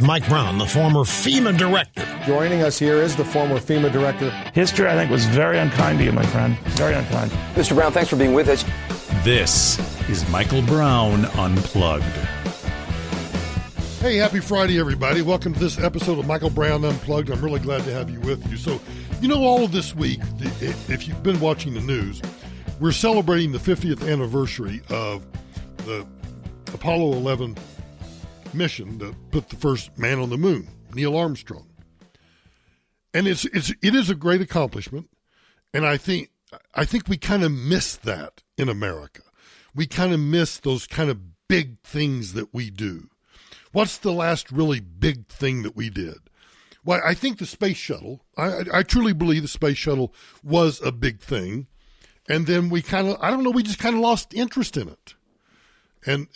Mike Brown, the former FEMA director. Joining us here is the former FEMA director. History, I think, was very unkind to you, my friend. Very unkind. Mr. Brown, thanks for being with us. This is Michael Brown Unplugged. Hey, happy Friday, everybody. Welcome to this episode of Michael Brown Unplugged. I'm really glad to have you with you. So, all of this week, if you've been watching the news, we're celebrating the 50th anniversary of the Apollo 11 mission that put the first man on the moon, Neil Armstrong. And it is a great accomplishment, and I think we kind of miss that in America. We kind of miss those kind of big things that we do. What's the last really big thing that we did? Well, I think the space shuttle, I truly believe the space shuttle was a big thing. And then we just kind of lost interest in it. And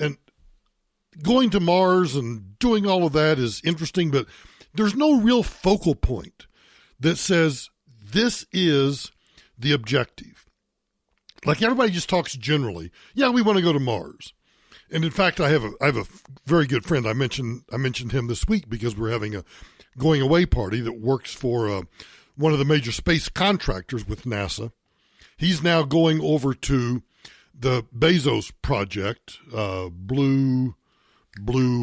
going to Mars and doing all of that is interesting, but there's no real focal point that says this is the objective. Like everybody just talks generally. Yeah, we want to go to Mars. And in fact, I have a very good friend. I mentioned him this week because we're having a going away party that works for one of the major space contractors with NASA. He's now going over to the Bezos project, Blue,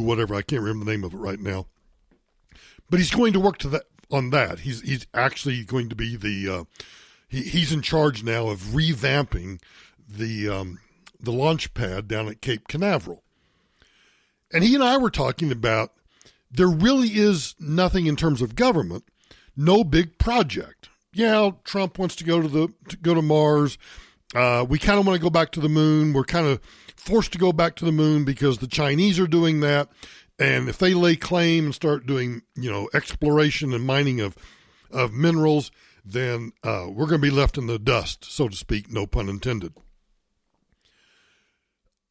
whatever. I can't remember the name of it right now. But he's going to work on that. He's actually going to be he's in charge now of revamping the launch pad down at Cape Canaveral. And he and I were talking about there really is nothing in terms of government, no big project. Yeah, Trump wants to go to Mars. We kind of want to go back to the moon. We're kind of forced to go back to the moon because the Chinese are doing that. And if they lay claim and start doing, exploration and mining of minerals, then we're going to be left in the dust, so to speak, no pun intended.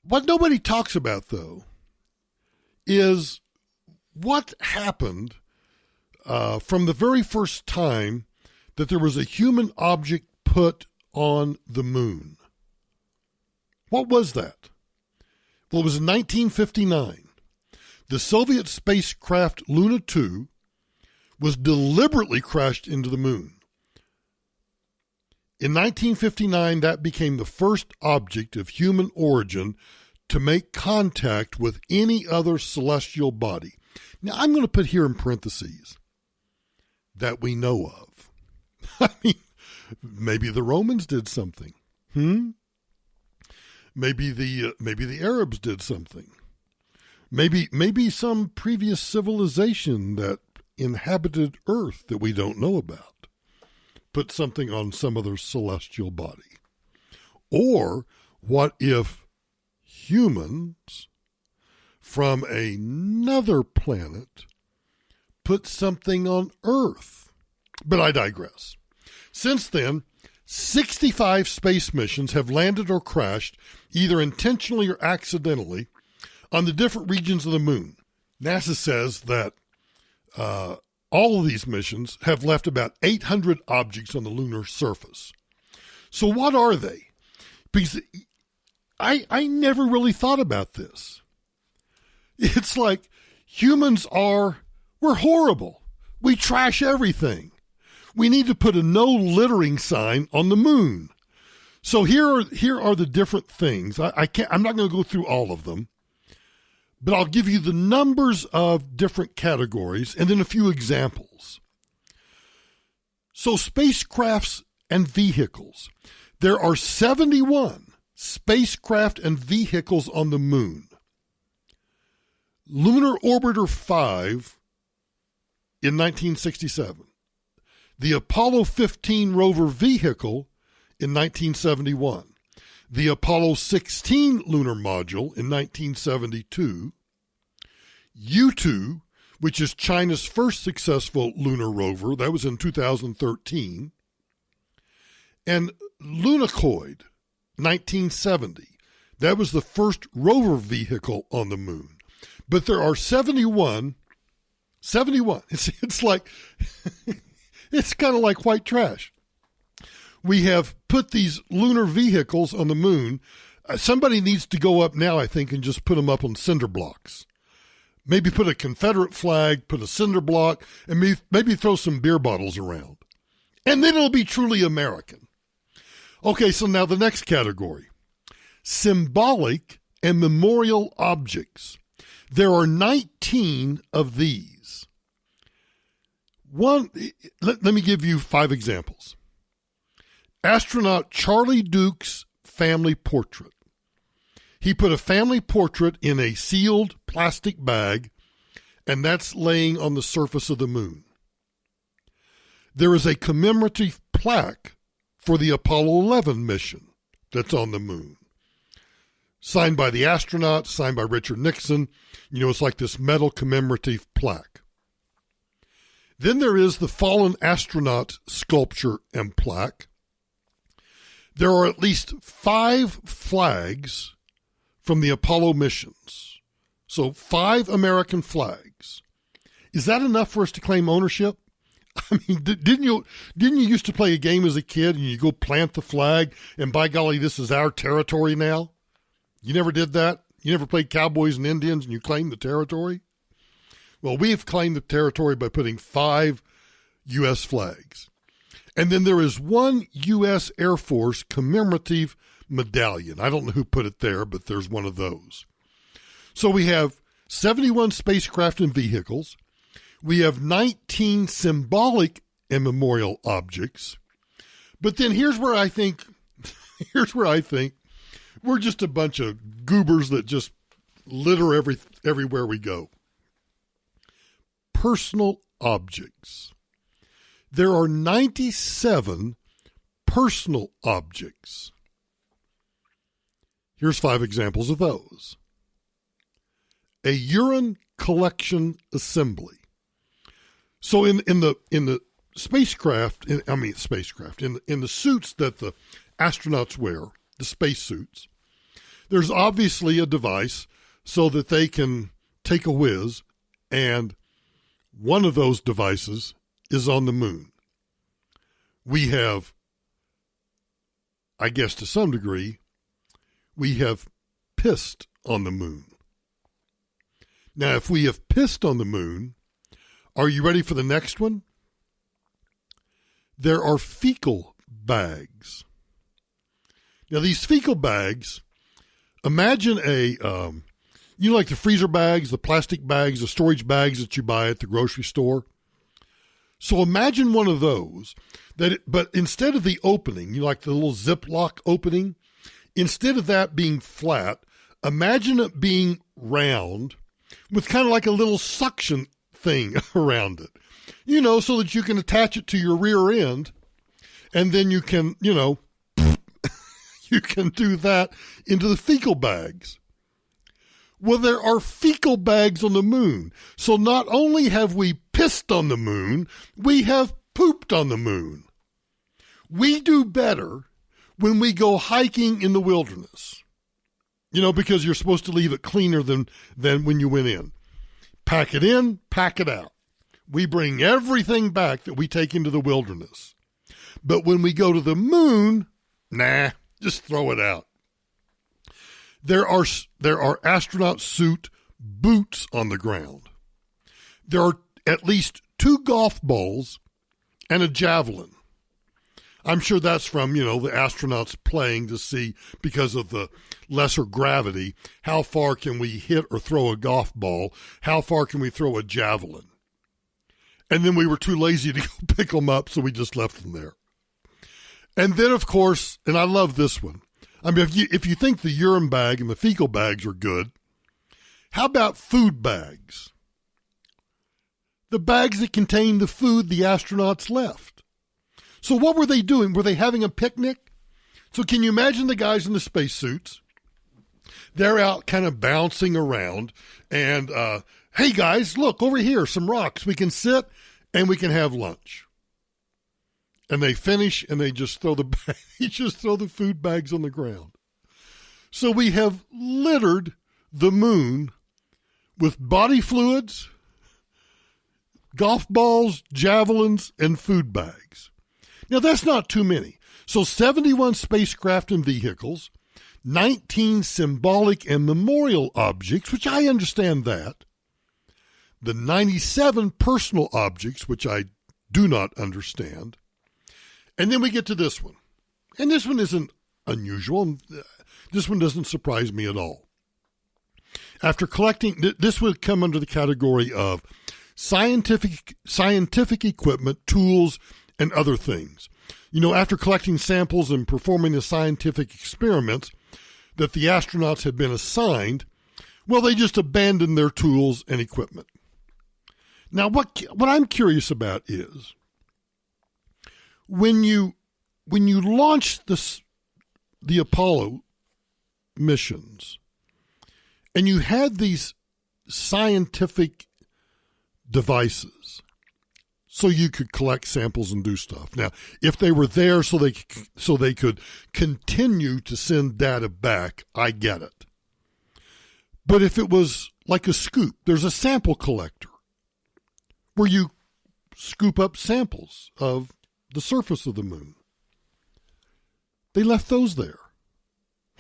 What nobody talks about, though, is what happened from the very first time that there was a human object put on the moon. What was that? Well, it was in 1959. The Soviet spacecraft Luna 2 was deliberately crashed into the moon. In 1959, that became the first object of human origin to make contact with any other celestial body. Now, I'm going to put here in parentheses that we know of. I mean, maybe the Romans did something. Maybe the Arabs did something. Maybe some previous civilization that inhabited Earth that we don't know about put something on some other celestial body. Or what if humans from another planet put something on Earth? But I digress. Since then, 65 space missions have landed or crashed, either intentionally or accidentally, on the different regions of the moon. NASA says that all of these missions have left about 800 objects on the lunar surface. So what are they? Because I never really thought about this. It's like we're horrible. We trash everything. We need to put a no littering sign on the moon. So here are the different things. I'm not going to go through all of them, but I'll give you the numbers of different categories and then a few examples. So spacecrafts and vehicles. There are 71 spacecraft and vehicles on the moon. Lunar Orbiter 5 in 1967. The Apollo 15 rover vehicle in 1971. The Apollo 16 lunar module in 1972. U-2, which is China's first successful lunar rover, that was in 2013. And Lunokhod, 1970. That was the first rover vehicle on the moon. But there are 71. It's like, it's kind of like white trash. We have put these lunar vehicles on the moon. Somebody needs to go up now, I think, and just put them up on cinder blocks. maybe put a Confederate flag, put a cinder block, and maybe throw some beer bottles around. And then it'll be truly American. Okay, so now the next category. Symbolic and memorial objects. There are 19 of these. Let me give you 5 examples. Astronaut Charlie Duke's family portrait. He put a family portrait in a sealed plastic bag, and that's laying on the surface of the moon. There is a commemorative plaque for the Apollo 11 mission that's on the moon. Signed by the astronaut, signed by Richard Nixon. You know, it's like this metal commemorative plaque. Then there is the fallen astronaut sculpture and plaque. There are at least 5 flags from the Apollo missions. So 5 American flags. Is that enough for us to claim ownership? I mean, didn't you used to play a game as a kid and you go plant the flag and by golly, this is our territory now? You never did that? You never played Cowboys and Indians and you claimed the territory? Well, we've claimed the territory by putting 5 U.S. flags. And then there is 1 U.S. Air Force commemorative medallion. I don't know who put it there, but there's one of those. So we have 71 spacecraft and vehicles. We have 19 symbolic and memorial objects. But then here's where I think we're just a bunch of goobers that just litter everywhere we go. Personal objects. There are 97 personal objects. Here's 5 examples of those. A urine collection assembly. So in the spacecraft, in the suits that the astronauts wear, the space suits, there's obviously a device so that they can take a whiz, and one of those devices is on the moon. We have, I guess to some degree, we have pissed on the moon. Now, if we have pissed on the moon, are you ready for the next one? There are fecal bags. Now, these fecal bags, imagine like the freezer bags, the plastic bags, the storage bags that you buy at the grocery store. So imagine one of those, but instead of the opening, like the little Ziploc opening, instead of that being flat, imagine it being round with kind of like a little suction thing around it, so that you can attach it to your rear end, and then you can, you can do that into the fecal bags. Well, there are fecal bags on the moon. So not only have we pissed on the moon, we have pooped on the moon. We do better when we go hiking in the wilderness, because you're supposed to leave it cleaner than when you went in. Pack it in, pack it out. We bring everything back that we take into the wilderness. But when we go to the moon, just throw it out. There are astronaut suit boots on the ground. There are at least 2 golf balls and a javelin. I'm sure that's from, the astronauts playing to see, because of the lesser gravity, how far can we hit or throw a golf ball? How far can we throw a javelin? And then we were too lazy to go pick them up, so we just left them there. And then, of course, and I love this one. I mean, if you think the urine bag and the fecal bags are good, how about food bags? The bags that contain the food the astronauts left. So what were they doing? Were they having a picnic? So can you imagine the guys in the spacesuits? They're out kind of bouncing around, and hey guys, look over here, some rocks. We can sit and we can have lunch. And they finish and they just throw the food bags on the ground. So we have littered the moon with body fluids, golf balls, javelins, and food bags. Now that's not too many. So 71 spacecraft and vehicles, 19 symbolic and memorial objects, which I understand that. the 97 personal objects, which I do not understand. And then we get to this one. And this one isn't unusual. This one doesn't surprise me at all. After collecting, this would come under the category of scientific equipment, tools, and other things. You know, after collecting samples and performing the scientific experiments that the astronauts had been assigned, well, they just abandoned their tools and equipment. Now, what I'm curious about is when you launch the Apollo missions and you had these scientific devices so you could collect samples and do stuff. Now, if they were there so they could continue to send data back, I get it. But if it was like a scoop, there's a sample collector where you scoop up samples of the surface of the moon. They left those there.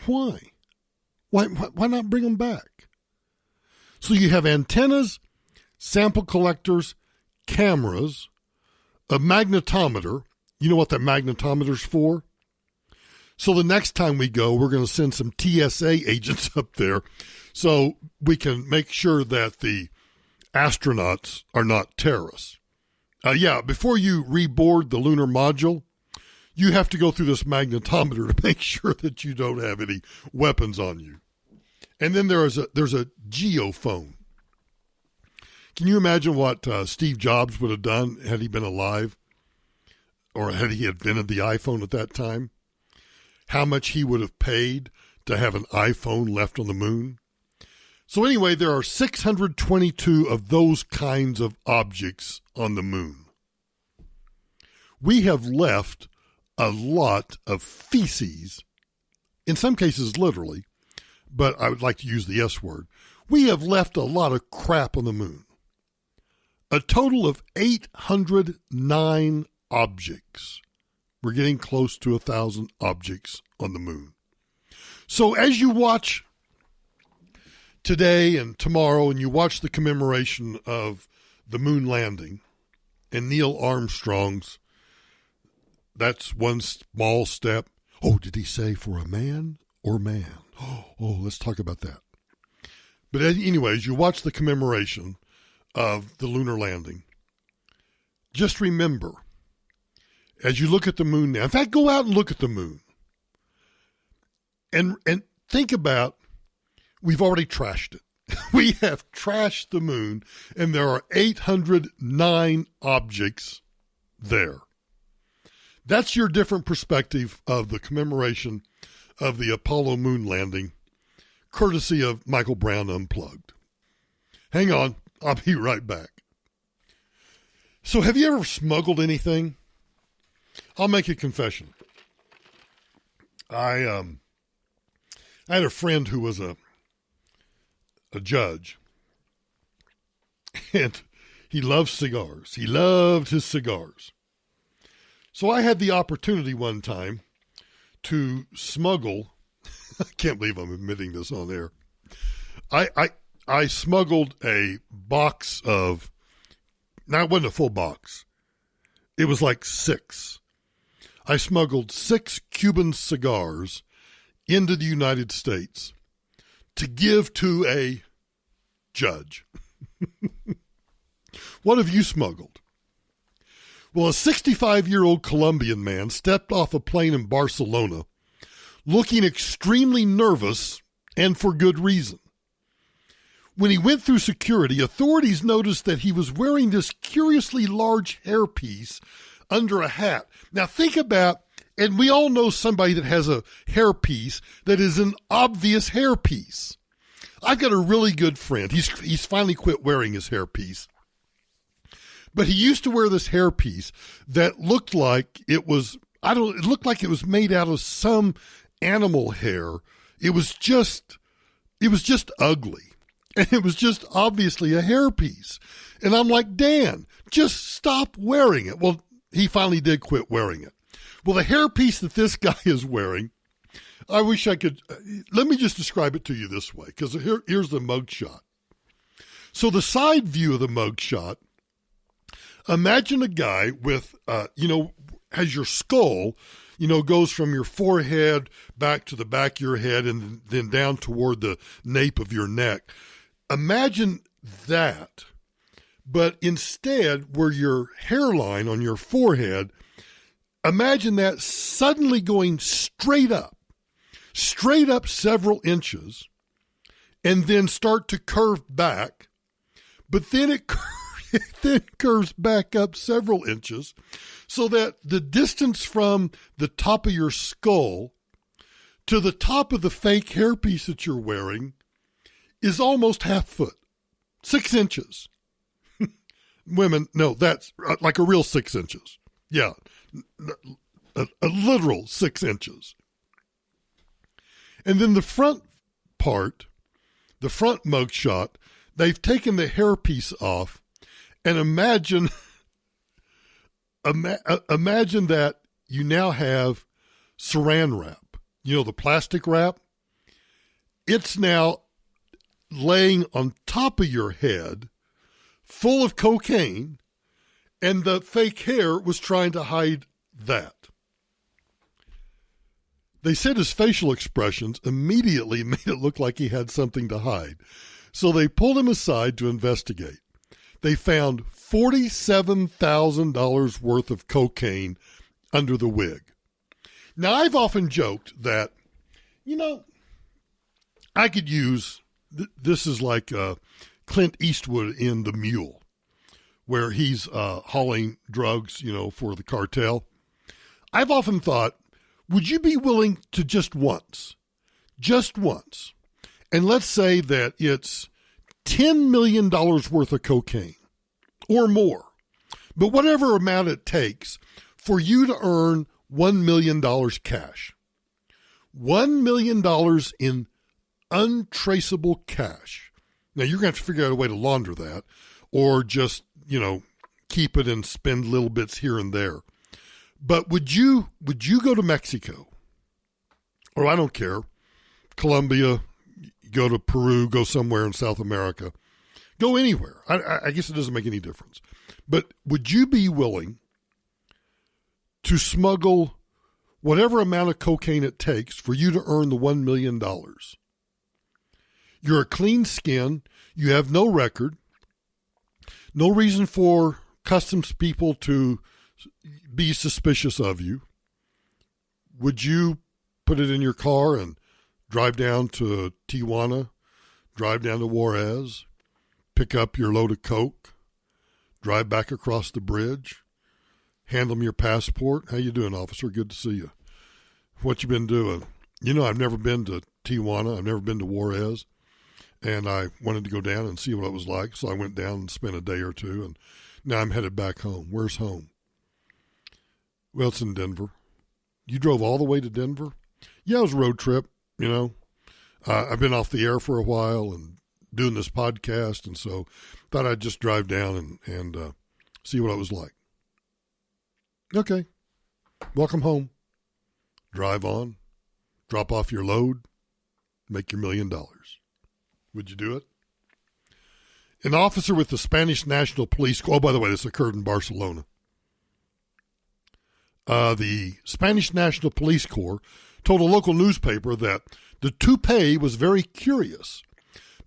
Why? Why not bring them back? So you have antennas, sample collectors, cameras, a magnetometer. You know what that magnetometer's for? So the next time we go, we're going to send some TSA agents up there so we can make sure that the astronauts are not terrorists. Before you reboard the lunar module, you have to go through this magnetometer to make sure that you don't have any weapons on you. And then there's a geophone. Can you imagine what Steve Jobs would have done had he been alive, or had he invented the iPhone at that time? How much he would have paid to have an iPhone left on the moon? So anyway, there are 622 of those kinds of objects on the moon. We have left a lot of feces, in some cases literally, but I would like to use the S word. We have left a lot of crap on the moon. A total of 809 objects. We're getting close to 1,000 objects on the moon. So as you watch today and tomorrow, and you watch the commemoration of the moon landing and Neil Armstrong's, that's one small step. Oh, did he say for a man or man? Oh, let's talk about that. But anyways, you watch the commemoration of the lunar landing. Just remember, as you look at the moon now, in fact, go out and look at the moon. And think about, we've already trashed it. We have trashed the moon, and there are 809 objects there. That's your different perspective of the commemoration of the Apollo moon landing, courtesy of Michael Brown Unplugged. Hang on, I'll be right back. So have you ever smuggled anything? I'll make a confession. I had a friend who was a judge, and he loved cigars. He loved his cigars. So I had the opportunity one time to smuggle, I can't believe I'm admitting this on air. I smuggled a box of, now it wasn't a full box. It was like 6. I smuggled 6 Cuban cigars into the United States to give to a judge. What have you smuggled? Well, a 65-year-old Colombian man stepped off a plane in Barcelona looking extremely nervous, and for good reason. When he went through security, authorities noticed that he was wearing this curiously large hairpiece under a hat. Now think about, and we all know somebody that has a hairpiece that is an obvious hairpiece. I've got a really good friend. He's finally quit wearing his hairpiece. But he used to wear this hairpiece that looked like it was, it looked like it was made out of some animal hair. It was just ugly. And it was just obviously a hairpiece. And I'm like, Dan, just stop wearing it. Well, he finally did quit wearing it. Well, the hairpiece that this guy is wearing, I wish I could, let me just describe it to you this way, because here's the mugshot. So the side view of the mugshot, imagine a guy with, has your skull, goes from your forehead back to the back of your head and then down toward the nape of your neck. Imagine that, but instead where your hairline on your forehead, imagine that suddenly going straight up several inches, and then start to curve back, but then it then curves back up several inches so that the distance from the top of your skull to the top of the fake hairpiece that you're wearing is almost half foot, 6 inches. Women, no, that's like a real 6 inches. Yeah, a literal 6 inches. And then the front part, the front mugshot, they've taken the hairpiece off, and imagine that you now have saran wrap. The plastic wrap. It's now laying on top of your head, full of cocaine, and the fake hair was trying to hide that. They said his facial expressions immediately made it look like he had something to hide. So they pulled him aside to investigate. They found $47,000 worth of cocaine under the wig. Now, I've often joked that, I could use, this is like Clint Eastwood in The Mule, where he's hauling drugs, for the cartel. I've often thought, would you be willing to just once, and let's say that it's $10 million worth of cocaine or more, but whatever amount it takes for you to earn $1 million cash, $1 million in untraceable cash. Now, you're going to have to figure out a way to launder that or just, keep it and spend little bits here and there. But would you go to Mexico, or I don't care, Colombia, go to Peru, go somewhere in South America, go anywhere. I guess it doesn't make any difference. But would you be willing to smuggle whatever amount of cocaine it takes for you to earn the $1 million? You're a clean skin. You have no record, no reason for customs people to be suspicious of you. Would you put it in your car and drive down to Tijuana, drive down to Juarez, pick up your load of coke, drive back across the bridge, hand them your passport? How you doing, officer? Good to see you. What you been doing? I've never been to Tijuana. I've never been to Juarez, and I wanted to go down and see what it was like, so I went down and spent a day or two, and now I'm headed back home. Where's home? Well, it's in Denver. You drove all the way to Denver? Yeah, it was a road trip, I've been off the air for a while and doing this podcast, and so thought I'd just drive down and see what it was like. Okay. Welcome home. Drive on. Drop off your load. Make your $1 million. Would you do it? An officer with the Spanish National Police, oh, by the way, this occurred in Barcelona. The Spanish National Police Corps told a local newspaper that the toupee was very curious,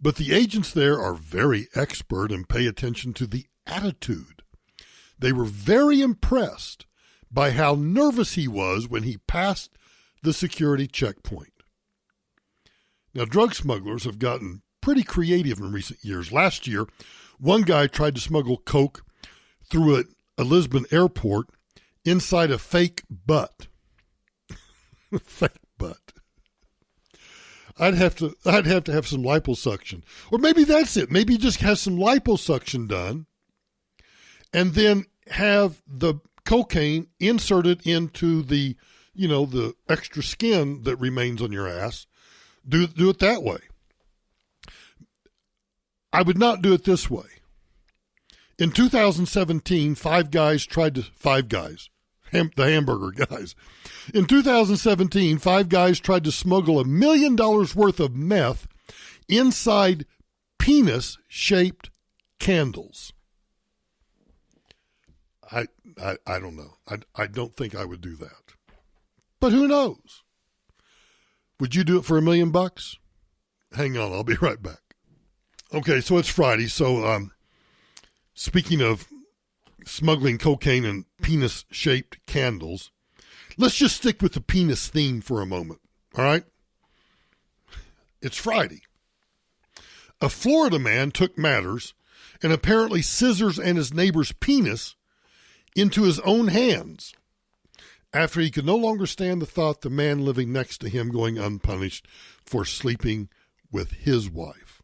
but the agents there are very expert and pay attention to the attitude. They were very impressed by how nervous he was when he passed the security checkpoint. Now, drug smugglers have gotten pretty creative in recent years. Last year, one guy tried to smuggle coke through a Lisbon airport inside a fake butt. Fake butt. I'd have to have some liposuction. Or maybe that's it. Maybe just have some liposuction done and then have the cocaine inserted into the, the extra skin that remains on your ass. Do it that way. I would not do it this way. In 2017, the hamburger guys. In 2017, 5 guys tried to smuggle $1 million worth of meth inside penis-shaped candles. I don't know. I don't think I would do that. But who knows? Would you do it for $1 million? Hang on, I'll be right back. Okay, so it's Friday. So speaking of smuggling cocaine and penis-shaped candles, let's just stick with the penis theme for a moment, all right? It's Friday. A Florida man took matters and apparently scissors and his neighbor's penis into his own hands after he could no longer stand the thought the man living next to him going unpunished for sleeping with his wife.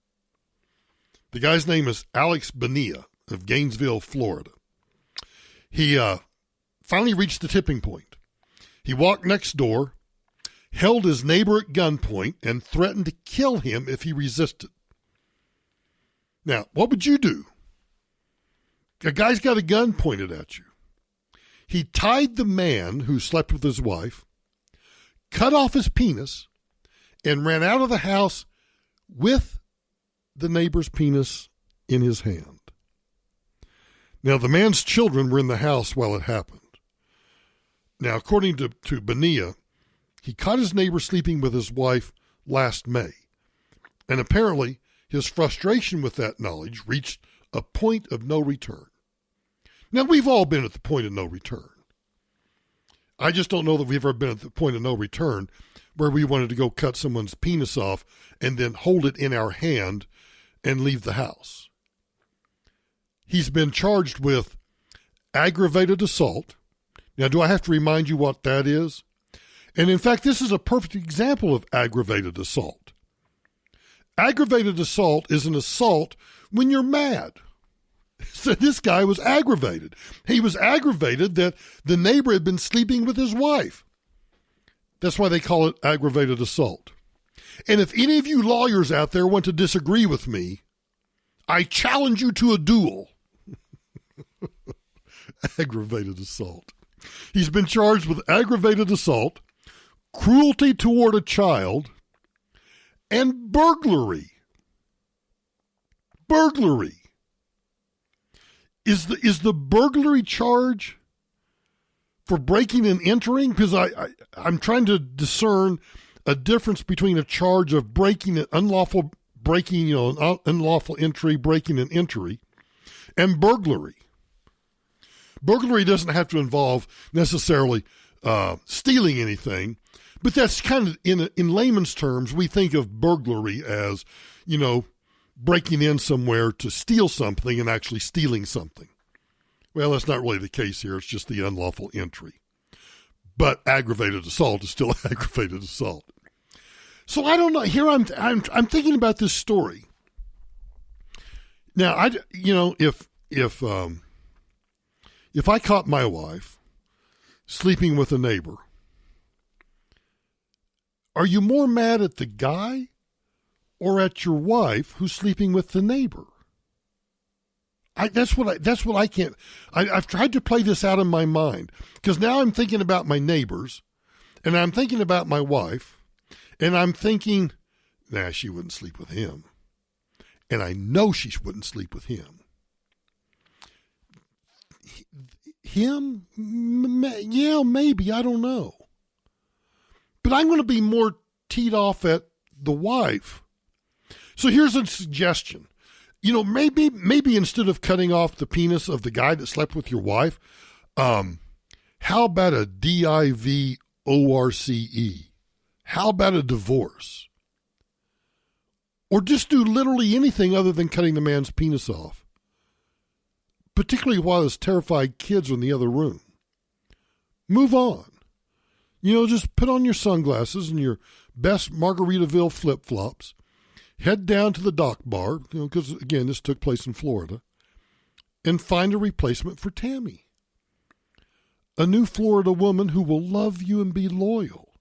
The guy's name is Alex Bonilla of Gainesville, Florida. He finally reached the tipping point. He walked next door, held his neighbor at gunpoint, and threatened to kill him if he resisted. Now, what would you do? A guy's got a gun pointed at you. He tied the man who slept with his wife, cut off his penis, and ran out of the house with the neighbor's penis in his hand. Now, the man's children were in the house while it happened. Now, according to Bonilla, he caught his neighbor sleeping with his wife last May, and apparently his frustration with that knowledge reached a point of no return. Now, we've all been at the point of no return. I just don't know that we've ever been at the point of no return where we wanted to go cut someone's penis off and then hold it in our hand and leave the house. He's been charged with aggravated assault. Now, do I have to remind you what that is? And in fact, this is a perfect example of aggravated assault. Aggravated assault is an assault when you're mad. So this guy was aggravated. He was aggravated that the neighbor had been sleeping with his wife. That's why they call it aggravated assault. And if any of you lawyers out there want to disagree with me, I challenge you to a duel. Aggravated assault. He's been charged with aggravated assault, cruelty toward a child, and burglary. Burglary. Is the burglary charge for breaking and entering? Because I'm trying to discern a difference between a charge of breaking an unlawful breaking, an unlawful entry, breaking and entry, and burglary. Burglary doesn't have to involve necessarily stealing anything, but that's kind of in layman's terms. We think of burglary as, breaking in somewhere to steal something and actually stealing something. Well, that's not really the case here. It's just the unlawful entry. But aggravated assault is still aggravated assault. So I don't know. Here I'm thinking about this story. Now, if I caught my wife sleeping with a neighbor, are you more mad at the guy or at your wife who's sleeping with the neighbor? That's what I can't. I've tried to play this out in my mind because now I'm thinking about my neighbors, and I'm thinking about my wife, and I'm thinking, she wouldn't sleep with him, and I know she wouldn't sleep with him. Him? Yeah, maybe. I don't know. But I'm going to be more teed off at the wife. So here's a suggestion. Maybe instead of cutting off the penis of the guy that slept with your wife, how about a divorce? How about a divorce? Or just do literally anything other than cutting the man's penis off, particularly while his terrified kids are in the other room. Move on. Just put on your sunglasses and your best Margaritaville flip-flops. Head down to the dock bar, because, again, this took place in Florida, and find a replacement for Tammy. A new Florida woman who will love you and be loyal.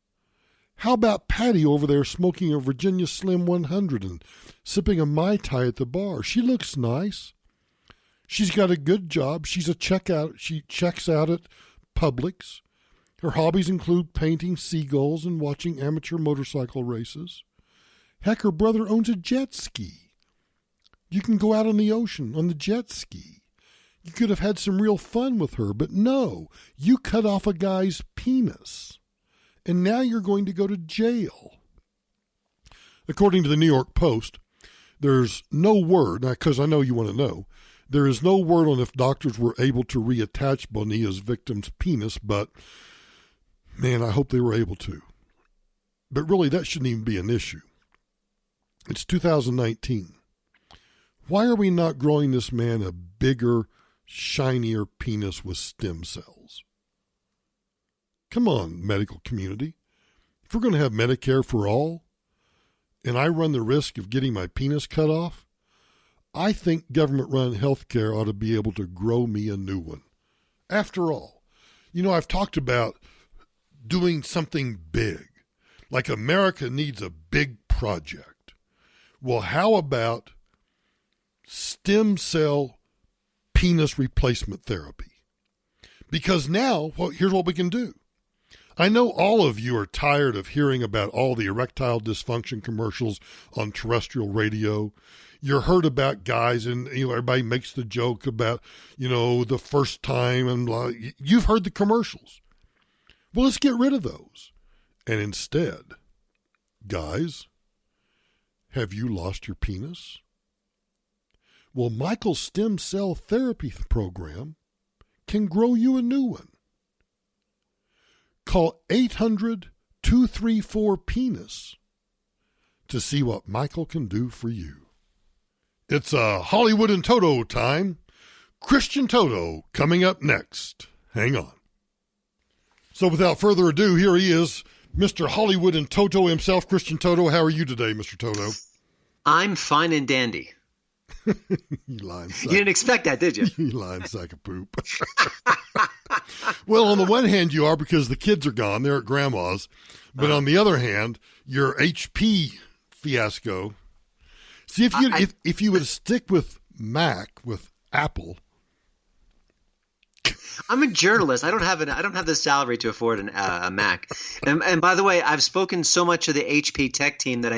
How about Patty over there smoking a Virginia Slim 100 and sipping a Mai Tai at the bar? She looks nice. She's got a good job. She checks out at Publix. Her hobbies include painting seagulls and watching amateur motorcycle races. Heck, her brother owns a jet ski. You can go out on the ocean on the jet ski. You could have had some real fun with her, but no, you cut off a guy's penis. And now you're going to go to jail. According to the New York Post, there's no word, because I know you want to know, there is no word on if doctors were able to reattach Bonilla's victim's penis, but man, I hope they were able to. But really, that shouldn't even be an issue. It's 2019. Why are we not growing this man a bigger, shinier penis with stem cells? Come on, medical community. If we're going to have Medicare for all, and I run the risk of getting my penis cut off, I think government-run health care ought to be able to grow me a new one. After all, I've talked about doing something big, like America needs a big project. Well, how about stem cell penis replacement therapy? Because now, here's what we can do. I know all of you are tired of hearing about all the erectile dysfunction commercials on terrestrial radio. You're heard about guys, and everybody makes the joke about, the first time, and blah. You've heard the commercials. Well, let's get rid of those. And instead, guys, have you lost your penis? Well, Michael's stem cell therapy program can grow you a new one. Call 800-234-PENIS to see what Michael can do for you. It's Hollywood and Toto time. Christian Toto coming up next. Hang on. So without further ado, here he is, Mr. Hollywood and Toto himself, Christian Toto. How are you today, Mr. Toto? I'm fine and dandy. You lying sack. You didn't expect that, did you? You lying sack of poop. Well, on the one hand, you are, because the kids are gone. They're at grandma's. But on the other hand, your HP fiasco. See, if you would stick with Mac, with Apple. I'm a journalist. I don't have the salary to afford a Mac. And by the way, I've spoken so much to the HP tech team that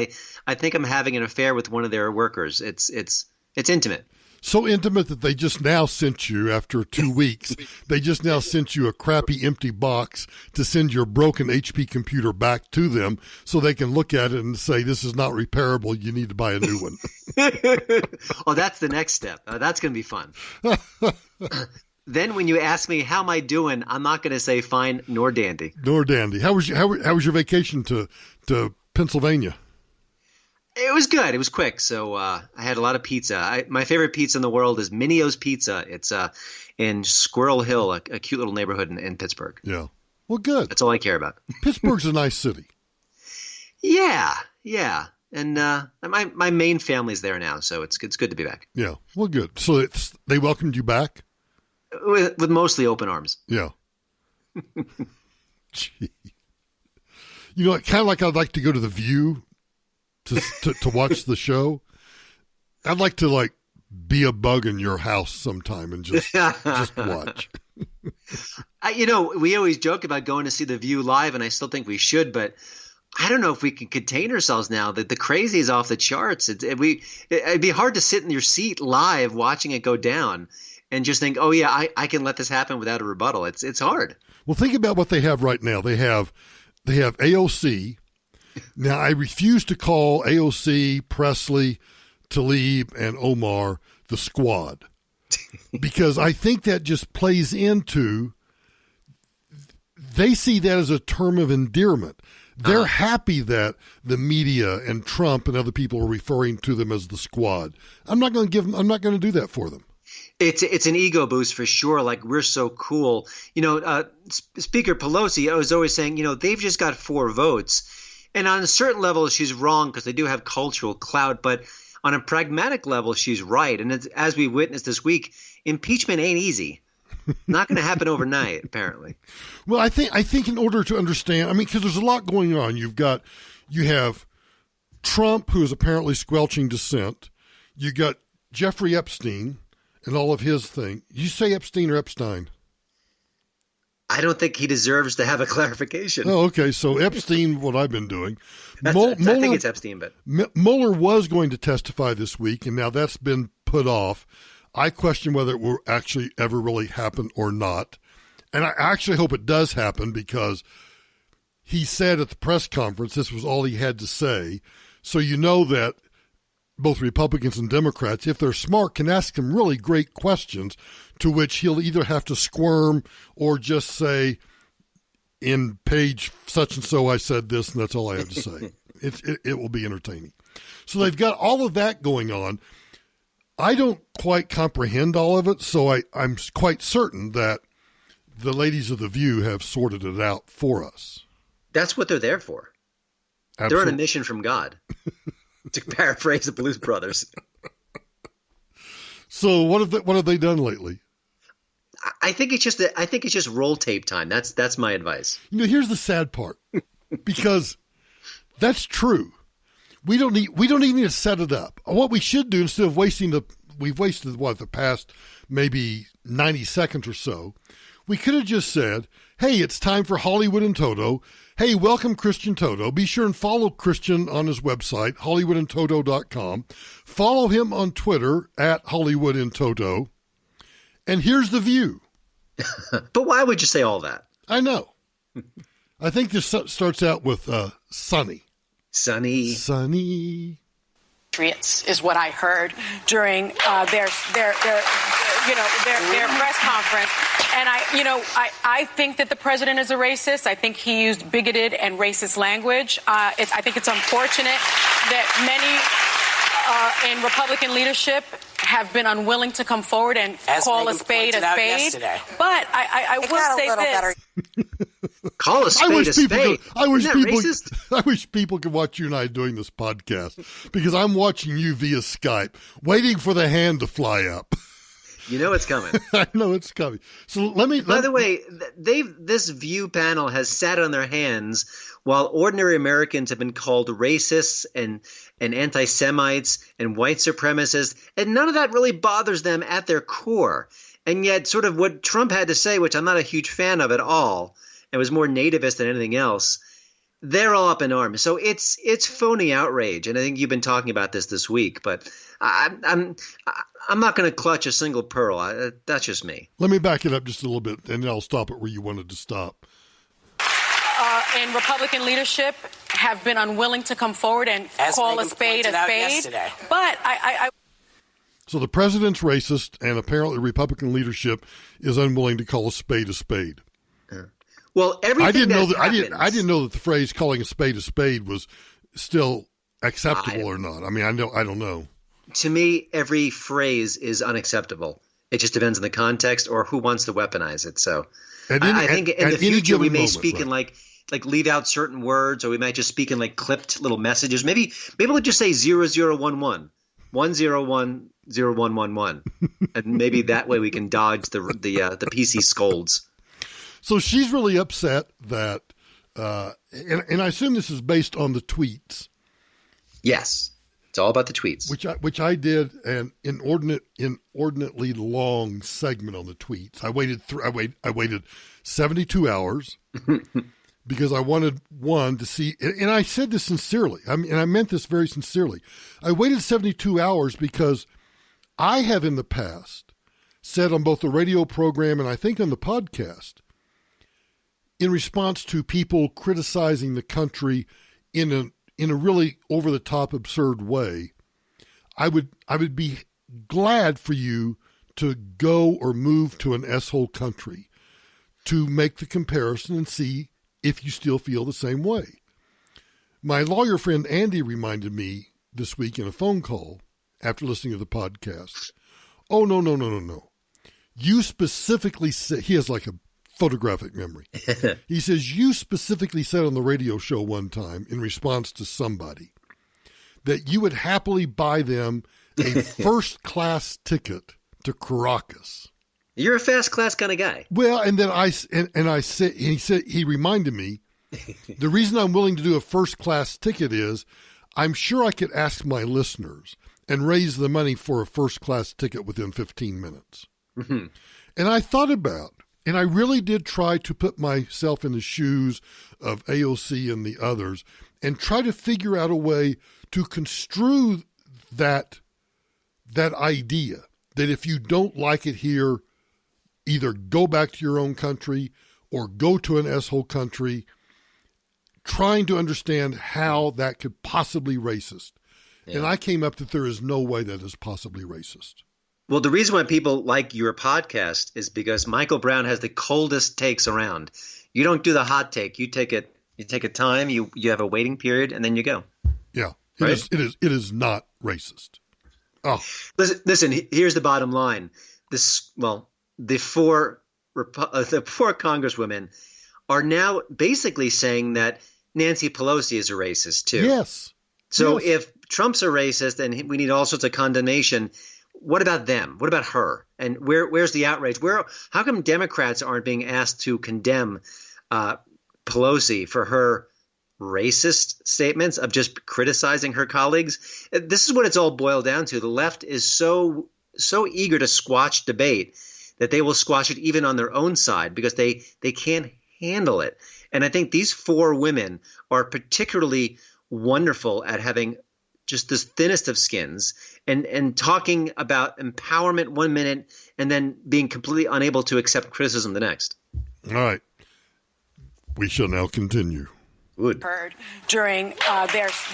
I think I'm having an affair with one of their workers. It's intimate. So intimate that they just now sent you, after 2 weeks, they just now sent you a crappy empty box to send your broken HP computer back to them so they can look at it and say, this is not repairable. You need to buy a new one. Oh, that's the next step. That's going to be fun. Then when you ask me how am I doing, I'm not going to say fine nor dandy. Nor dandy. How was your vacation to Pennsylvania? It was good. It was quick. So I had a lot of pizza. My favorite pizza in the world is Minio's Pizza. It's in Squirrel Hill, a cute little neighborhood in Pittsburgh. Yeah. Well, good. That's all I care about. Pittsburgh's a nice city. Yeah. And my main family's there now, so it's good to be back. Yeah. Well, good. So they welcomed you back? With mostly open arms. Yeah. Gee. Kind of like I'd like to go to the View to watch the show. I'd like to be a bug in your house sometime and just watch. We always joke about going to see the View live, and I still think we should, but I don't know if we can contain ourselves now. That the crazy is off the charts. It'd be hard to sit in your seat live watching it go down and just think, oh yeah, I can let this happen without a rebuttal. It's hard. Well, think about what they have right now. They have AOC. Now, I refuse to call AOC, Presley, Tlaib, and Omar the squad, because I think that just plays into, they see that as a term of endearment. They're happy that the media and Trump and other people are referring to them as the squad. I'm not going to do that for them. It's an ego boost for sure. Like, we're so cool. Speaker Pelosi was always saying, they've just got 4 votes. And on a certain level, she's wrong because they do have cultural clout. But on a pragmatic level, she's right. And as we witnessed this week, impeachment ain't easy. Not going to happen overnight, apparently. Well, I think in order to understand, because there's a lot going on. You have Trump, who is apparently squelching dissent. You got Jeffrey Epstein and all of his thing. You say Epstein or Epstein? I don't think he deserves to have a clarification. Oh, okay. So Epstein, what I've been doing. I think it's Epstein, but Mueller was going to testify this week, and now that's been put off. I question whether it will actually ever really happen or not. And I actually hope it does happen, because he said at the press conference this was all he had to say. So you know that both Republicans and Democrats, if they're smart, can ask him really great questions to which he'll either have to squirm or just say, in page such and so I said this, and that's all I have to say. It will be entertaining. So they've got all of that going on. I don't quite comprehend all of it, so I'm quite certain that the ladies of The View have sorted it out for us. That's what they're there for. Absolutely. They're on a mission from God, to paraphrase the Blues Brothers. So what have they done lately? I think it's just roll tape time. That's my advice. Here's the sad part, because that's true. We don't even need to set it up. What we should do, instead of we've wasted the past maybe 90 seconds or so, we could have just said, hey, it's time for Hollywood and Toto. Hey, welcome Christian Toto. Be sure and follow Christian on his website, hollywoodandtoto.com. Follow him on Twitter at Hollywood and Toto. And here's The View. But why would you say all that? I know. I think this starts out with Sunny. Sunny. Patriots is what I heard during their press conference. And I think that the president is a racist. I think he used bigoted and racist language. I think it's unfortunate that many in Republican leadership have been unwilling to come forward and call a spade a spade. But I will say this. Call a spade a spade. I wish people could watch you and I doing this podcast, because I'm watching you via Skype, waiting for the hand to fly up. You know it's coming. I know it's coming. So By the way, this View panel has sat on their hands while ordinary Americans have been called racists and anti-Semites and white supremacists, and none of that really bothers them at their core. And yet, sort of what Trump had to say, which I'm not a huge fan of at all, and was more nativist than anything else, they're all up in arms. So it's phony outrage, and I think you've been talking about this week. But I'm not going to clutch a single pearl. That's just me. Let me back it up just a little bit, and then I'll stop it where you wanted to stop. And Republican leadership have been unwilling to come forward and call a spade a spade. But So the president's racist, and apparently Republican leadership is unwilling to call a spade a spade. Well, everything I didn't know that the phrase "calling a spade" was still acceptable or not. I mean, I don't know. To me, every phrase is unacceptable. It just depends on the context or who wants to weaponize it. So I think in the future we may speak in like leave out certain words, or we might just speak in like clipped little messages. Maybe we'll just say 0011, 101 0111, and maybe that way we can dodge the PC scolds. So she's really upset that, and I assume this is based on the tweets. Yes, it's all about the tweets. Which I did an inordinately long segment on the tweets. I waited 72 hours because I wanted to see, and I said this sincerely. I mean, and I meant this very sincerely. I waited 72 hours because I have in the past said on both the radio program and I think on the podcast, in response to people criticizing the country in a really over-the-top absurd way, I would be glad for you to go or move to an S-hole country to make the comparison and see if you still feel the same way. My lawyer friend Andy reminded me this week in a phone call after listening to the podcast, oh, no. You specifically said, he has like a photographic memory. He says, you specifically said on the radio show one time in response to somebody that you would happily buy them a first-class ticket to Caracas. You're a fast-class kind of guy. Well, and then I said, he reminded me, the reason I'm willing to do a first-class ticket is I'm sure I could ask my listeners and raise the money for a first-class ticket within 15 minutes. Mm-hmm. And I thought about, And I really did try to put myself in the shoes of AOC and the others and try to figure out a way to construe that idea that if you don't like it here, either go back to your own country or go to an S-hole country, trying to understand how that could possibly racist. Yeah. And I came up that there is no way that is possibly racist. Well, the reason why people like your podcast is because Michael Brown has the coldest takes around. You don't do the hot take. You take a time, you have a waiting period, and then you go. Yeah. Right? It is not racist. Oh. Listen, here's the bottom line. The four congresswomen are now basically saying that Nancy Pelosi is a racist too. Yes. So if Trump's a racist and we need all sorts of condemnation, what about them? What about her? And where's the outrage? How come Democrats aren't being asked to condemn Pelosi for her racist statements of just criticizing her colleagues? This is what it's all boiled down to. The left is so eager to squash debate that they will squash it even on their own side because they can't handle it. And I think these four women are particularly wonderful at having just the thinnest of skins and talking about empowerment 1 minute and then being completely unable to accept criticism the next. All right. We shall now continue. Good. Heard during their press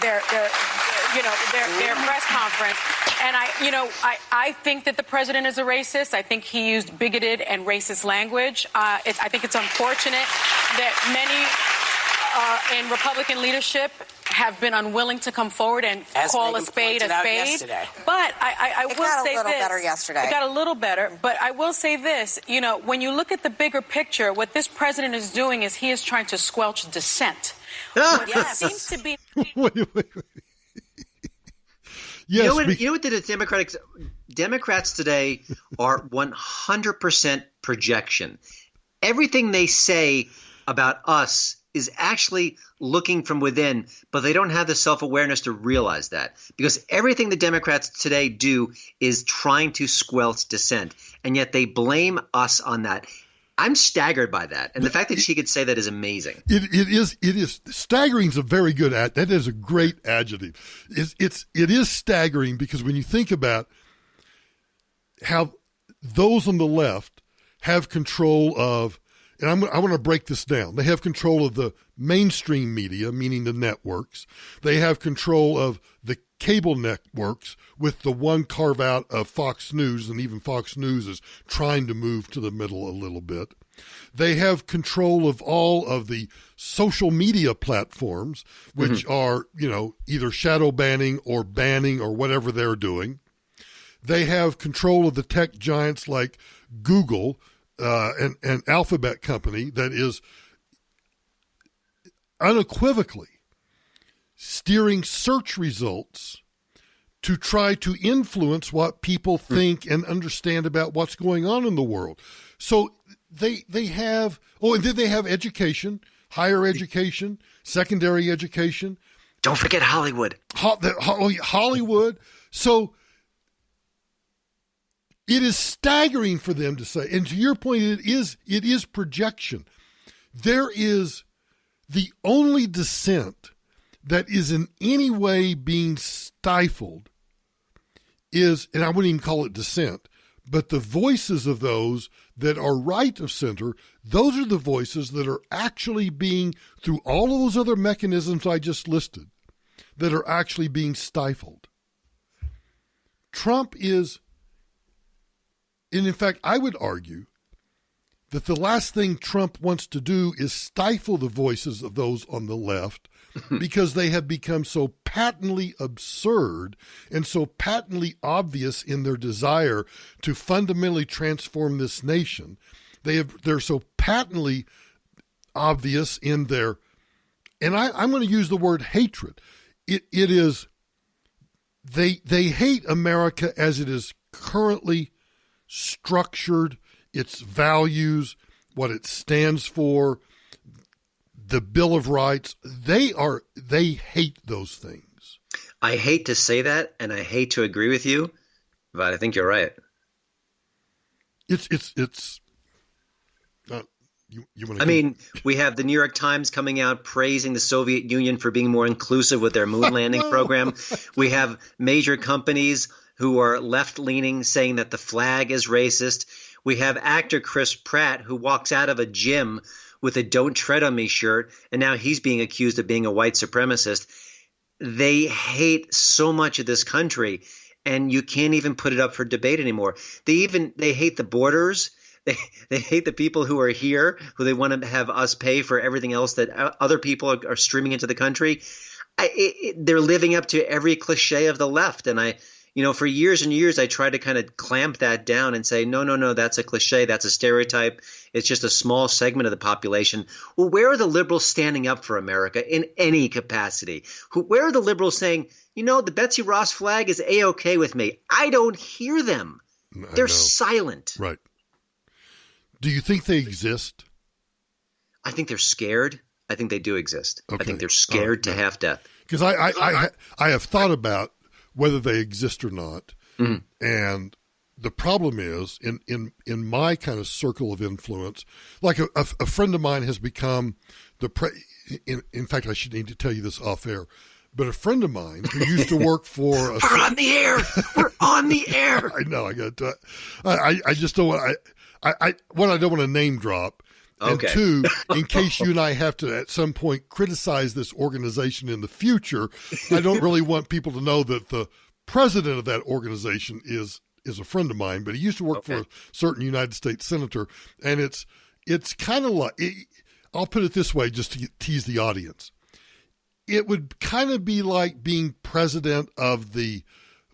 conference, and I think that the president is a racist. I think he used bigoted and racist language. I think it's unfortunate that many in Republican leadership have been unwilling to come forward and call a spade a spade. Yesterday. But I will say this. It got a little better yesterday. It got a little better. But I will say this. When you look at the bigger picture, what this president is doing is he is trying to squelch dissent. What seems to be. Wait. Yes, you know what the Democrats today are 100% projection. Everything they say about us is actually looking from within, but they don't have the self-awareness to realize that because everything the Democrats today do is trying to squelch dissent, and yet they blame us on that. I'm staggered by that, and the fact that she could say that is amazing. It is staggering is a very good that is a great adjective. It is staggering because when you think about how those on the left have control of, and I want to break this down. They have control of the mainstream media, meaning the networks. They have control of the cable networks with the one carve out of Fox News, and even Fox News is trying to move to the middle a little bit. They have control of all of the social media platforms, which are, either shadow banning or whatever they're doing. They have control of the tech giants like Google, and Alphabet company that is unequivocally steering search results to try to influence what people think and understand about what's going on in the world. So they have, and then they have education, higher education, secondary education. Don't forget Hollywood. Hollywood. So it is staggering for them to say, and to your point, it is projection. There is the only dissent that is in any way being stifled is, and I wouldn't even call it dissent, but the voices of those that are right of center, those are the voices that are actually being, through all of those other mechanisms I just listed, that are actually being stifled. Trump is, and in fact, I would argue that the last thing Trump wants to do is stifle the voices of those on the left because they have become so patently absurd and so patently obvious in their desire to fundamentally transform this nation. They're so patently obvious in their, and I'm going to use the word hatred. It is, they hate America as it is currently structured, its values, what it stands for, the Bill of Rights. They hate those things. I hate to say that, and I hate to agree with you, but I think you're right. It's We have the New York Times coming out praising the Soviet Union for being more inclusive with their moon landing program. We have major companies who are left-leaning saying that the flag is racist. We have actor Chris Pratt, who walks out of a gym with a "Don't Tread on Me" shirt, and now he's being accused of being a white supremacist. They hate so much of this country, and you can't even put it up for debate anymore. They hate the borders. They hate the people who are here, who they want to have us pay for everything else that other people are streaming into the country. They're living up to every cliche of the left. And for years and years, I tried to kind of clamp that down and say, no, that's a cliche. That's a stereotype. It's just a small segment of the population. Well, where are the liberals standing up for America in any capacity? Where are the liberals saying, the Betsy Ross flag is A-OK with me? I don't hear them. They're silent. Right. Do you think they exist? I think they're scared. I think they do exist. Okay. I think they're scared to half death. Because I have thought about whether they exist or not. Mm-hmm. And the problem is, in my kind of circle of influence, like a friend of mine has become in fact, I should need to tell you this off air, but a friend of mine who used to work for We're on the air. We're on the air. I know. I got to. I just don't want. I don't want to name drop. Okay. And two, in case you and I have to at some point criticize this organization in the future, I don't really want people to know that the president of that organization is a friend of mine, but he used to work for a certain United States senator, and it's kind of like, I'll put it this way just to tease the audience. It would kind of be like being president of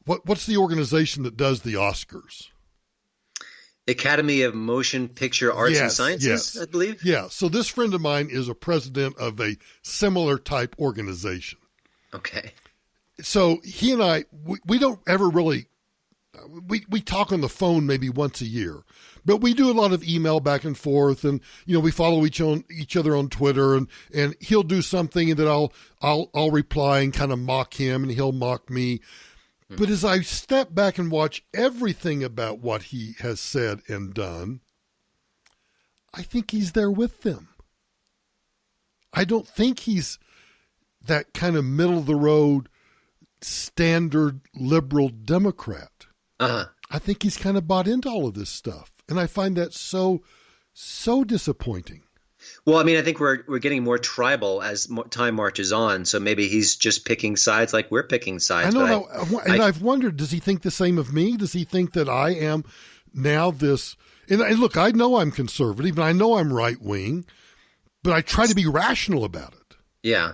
what's the organization that does the Oscars? Academy of Motion Picture Arts and Sciences, I believe. Yeah. So this friend of mine is a president of a similar type organization. Okay. So he and I, we don't ever really, we talk on the phone maybe once a year, but we do a lot of email back and forth, and we follow each other on Twitter, and he'll do something, and then I'll reply and kind of mock him, and he'll mock me. But as I step back and watch everything about what he has said and done, I think he's there with them. I don't think he's that kind of middle-of-the-road, standard liberal Democrat. Uh-huh. I think he's kind of bought into all of this stuff. And I find that so disappointing. Well, I mean, I think we're getting more tribal as time marches on. So maybe he's just picking sides like we're picking sides. I don't know. And I've wondered, does he think the same of me? Does he think that I am now this? And look, I know I'm conservative and I know I'm right wing, but I try to be rational about it. Yeah.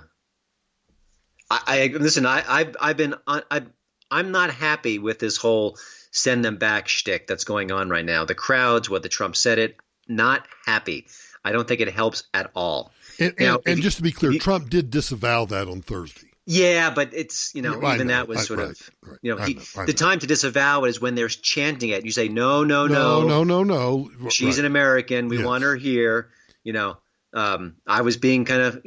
I'm not happy with this whole send them back shtick that's going on right now. The crowds, what the Trump said it, not happy. I don't think it helps at all. And just to be clear, Trump did disavow that on Thursday. Yeah, but it's, that was sort of, the time to disavow it is when they're chanting it. You say, no. She's an American. We want her here. I was being kind of,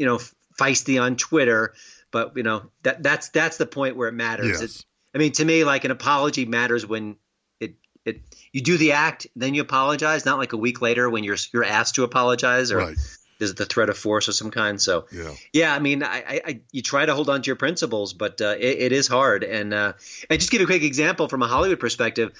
feisty on Twitter, but, that's the point where it matters. Yes. To me, like an apology matters when you do the act, then you apologize, not like a week later when you're asked to apologize or there's the threat of force of some kind. So, you try to hold on to your principles, but it is hard. And just give a quick example from a Hollywood perspective.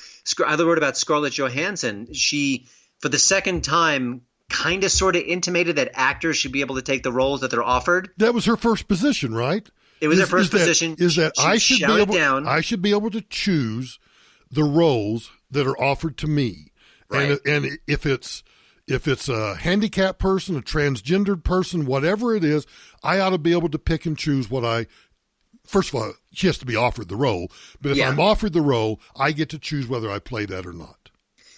I wrote about Scarlett Johansson. She, for the second time, kind of sort of intimated that actors should be able to take the roles that they're offered. That was her first position, right? It was her first position. I should be able to choose the roles that are offered to me. Right. And if it's a handicapped person, a transgendered person, whatever it is, I ought to be able to pick and choose what first of all, she has to be offered the role, but if I'm offered the role, I get to choose whether I play that or not.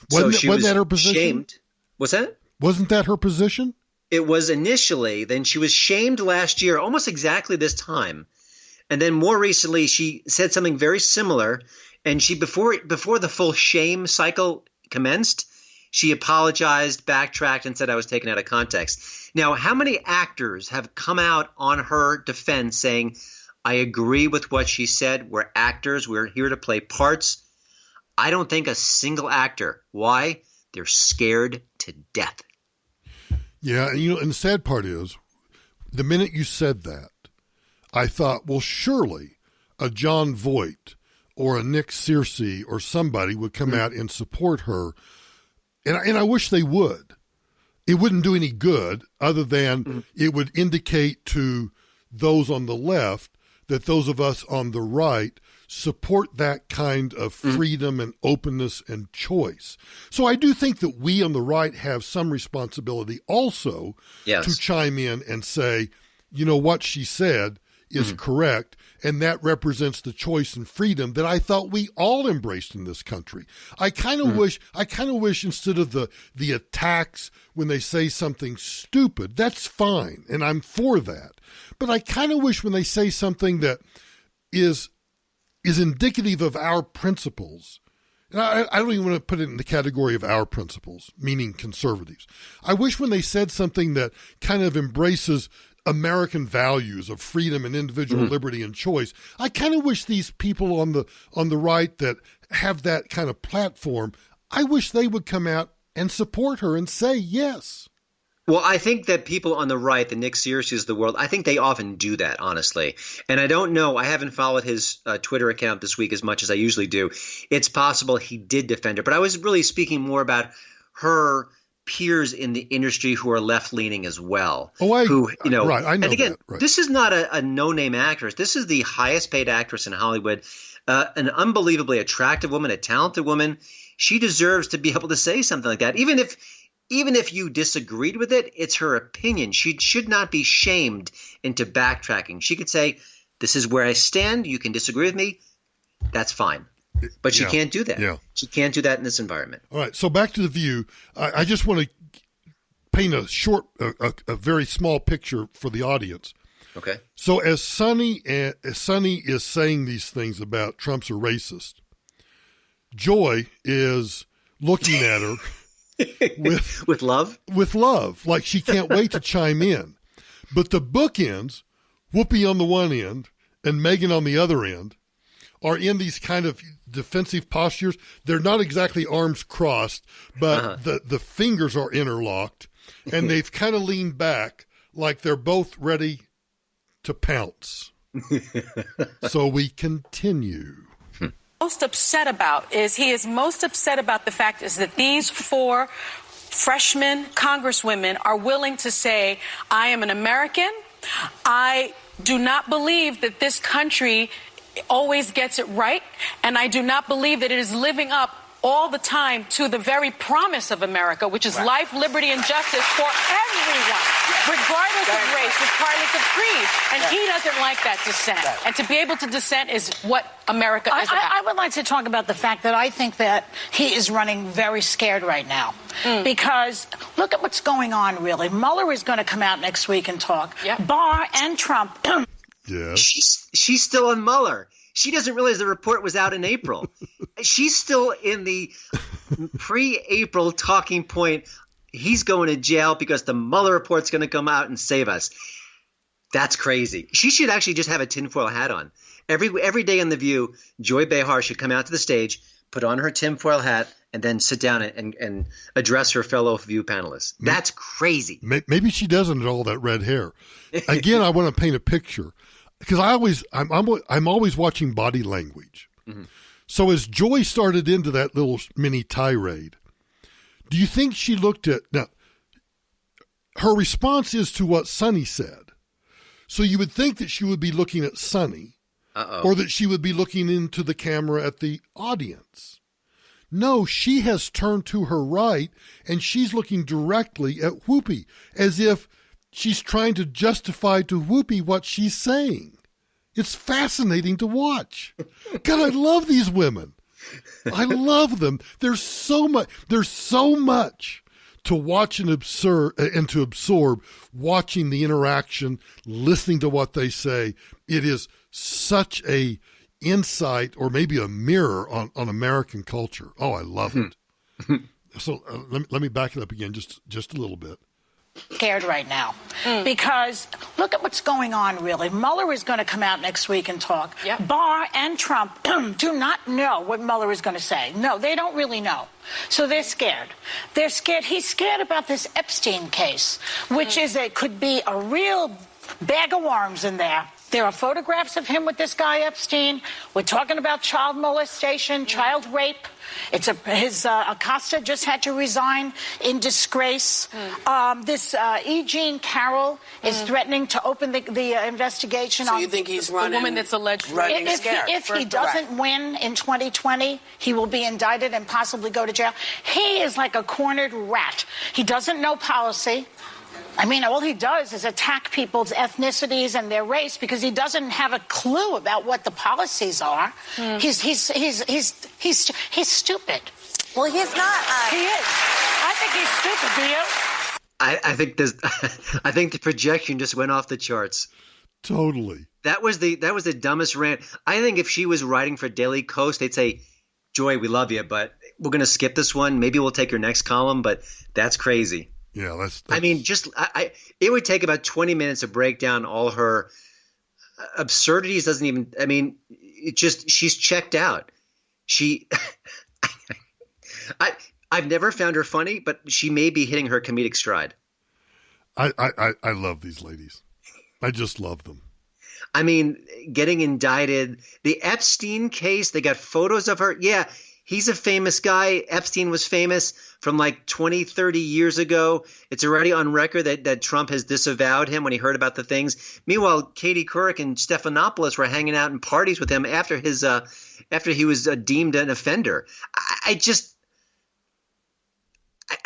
Wasn't that her position? Shamed. What's that? Wasn't that her position? It was initially. Then she was shamed last year, almost exactly this time. And then more recently, she said something very similar. And she, before the full shame cycle commenced, she apologized, backtracked, and said I was taken out of context. Now, how many actors have come out on her defense saying, I agree with what she said. We're actors. We're here to play parts. I don't think a single actor. Why? They're scared to death. Yeah, and the sad part is, the minute you said that, I thought, well, surely a John Voight or a Nick Searcy or somebody would come out and support her. And I wish they would. It wouldn't do any good other than it would indicate to those on the left that those of us on the right support that kind of freedom and openness and choice. So I do think that we on the right have some responsibility also to chime in and say, what she said is correct, and that represents the choice and freedom that I thought we all embraced in this country. I kind of wish instead of the attacks when they say something stupid, that's fine, and I'm for that. But I kind of wish when they say something that is indicative of our principles, and I don't even want to put it in the category of our principles, meaning conservatives. I wish when they said something that kind of embraces American values of freedom and individual liberty and choice, I kind of wish these people on the right that have that kind of platform, I wish they would come out and support her and say yes. Well, I think that people on the right, the Nick Searcy's of the world, I think they often do that, honestly. And I don't know. I haven't followed his Twitter account this week as much as I usually do. It's possible he did defend her. But I was really speaking more about her peers in the industry who are left-leaning as well. Right, I know and again, that, right. This is not a no-name actress. This is the highest-paid actress in Hollywood, an unbelievably attractive woman, a talented woman. She deserves to be able to say something like that. Even if you disagreed with it, it's her opinion. She should not be shamed into backtracking. She could say, this is where I stand. You can disagree with me. That's fine. But she can't do that. Yeah. She can't do that in this environment. All right. So back to The View. I just want to paint a very small picture for the audience. Okay. So as Sonny is saying these things about Trump's a racist, Joy is looking at her with love? With love. Like she can't wait to chime in. But the bookends, Whoopi on the one end and Megan on the other end, are in these kind of defensive postures. They're not exactly arms crossed, but the fingers are interlocked, and they've kind of leaned back like they're both ready to pounce. So we continue. Most upset about is he is most upset about the fact is that these 4 freshman congresswomen are willing to say, I am an American. I do not believe that this country always gets it right, and I do not believe that it is living up all the time to the very promise of America, which is life, liberty, and justice for everyone, regardless of race, regardless of creed. And he doesn't like that dissent. And to be able to dissent is what America is about. I would like to talk about the fact that I think that he is running very scared right now. Because look at what's going on, really. Mueller is going to come out next week and talk. Barr and Trump. Yeah. She's still on Mueller. She doesn't realize the report was out in April. She's still in the pre-April talking point. He's going to jail because the Mueller report's going to come out and save us. That's crazy. She should actually just have a tinfoil hat on. Every day on The View, Joy Behar should come out to the stage, put on her tinfoil hat, and then sit down and address her fellow View panelists. That's crazy. Maybe she doesn't at all, that red hair. Again, I want to paint a picture. Because I'm always watching body language. So as Joy started into that little mini tirade, do you think she looked at – now, her response is to what Sonny said. So you would think that she would be looking at Sonny or that she would be looking into the camera at the audience. No, she has turned to her right, and she's looking directly at Whoopi as if – she's trying to justify to Whoopi what she's saying. It's fascinating to watch. God, I love these women. I love them. There's so much to watch and to absorb watching the interaction, listening to what they say. It is such a insight or maybe a mirror on American culture. Oh, I love it. So let me back it up again just a little bit. scared right now because look at what's going on, really. Mueller is going to come out next week and talk. Yep. Barr and Trump do not know what Mueller is going to say. No, they don't really know. So they're scared. They're scared. He's scared about this Epstein case, which could be a real bag of worms in there. There are photographs of him with this guy Epstein. We're talking about child molestation, child rape. Acosta just had to resign in disgrace. This E. Jean Carroll is threatening to open the investigation. So you think he's running? The woman that's alleged running scared. If he doesn't win in 2020, he will be indicted and possibly go to jail. He is like a cornered rat. He doesn't know policy. I mean, all he does is attack people's ethnicities and their race because he doesn't have a clue about what the policies are. He's stupid. Well, he's not. He is. I think he's stupid. Do you? I think this. I think the projection just went off the charts. Totally. That was the dumbest rant. I think if she was writing for Daily Kos, they'd say, "Joy, we love you, but we're going to skip this one. Maybe we'll take your next column, but that's crazy." Yeah, that's I mean, it would take about 20 minutes to break down all her absurdities. She's checked out. I've never found her funny, but she may be hitting her comedic stride. I love these ladies. I just love them. I mean, getting indicted, the Epstein case, they got photos of her. Yeah. He's a famous guy. Epstein was famous from like 20, 30 years ago. It's already on record that Trump has disavowed him when he heard about the things. Meanwhile, Katie Couric and Stephanopoulos were hanging out in parties with him after he was deemed an offender. I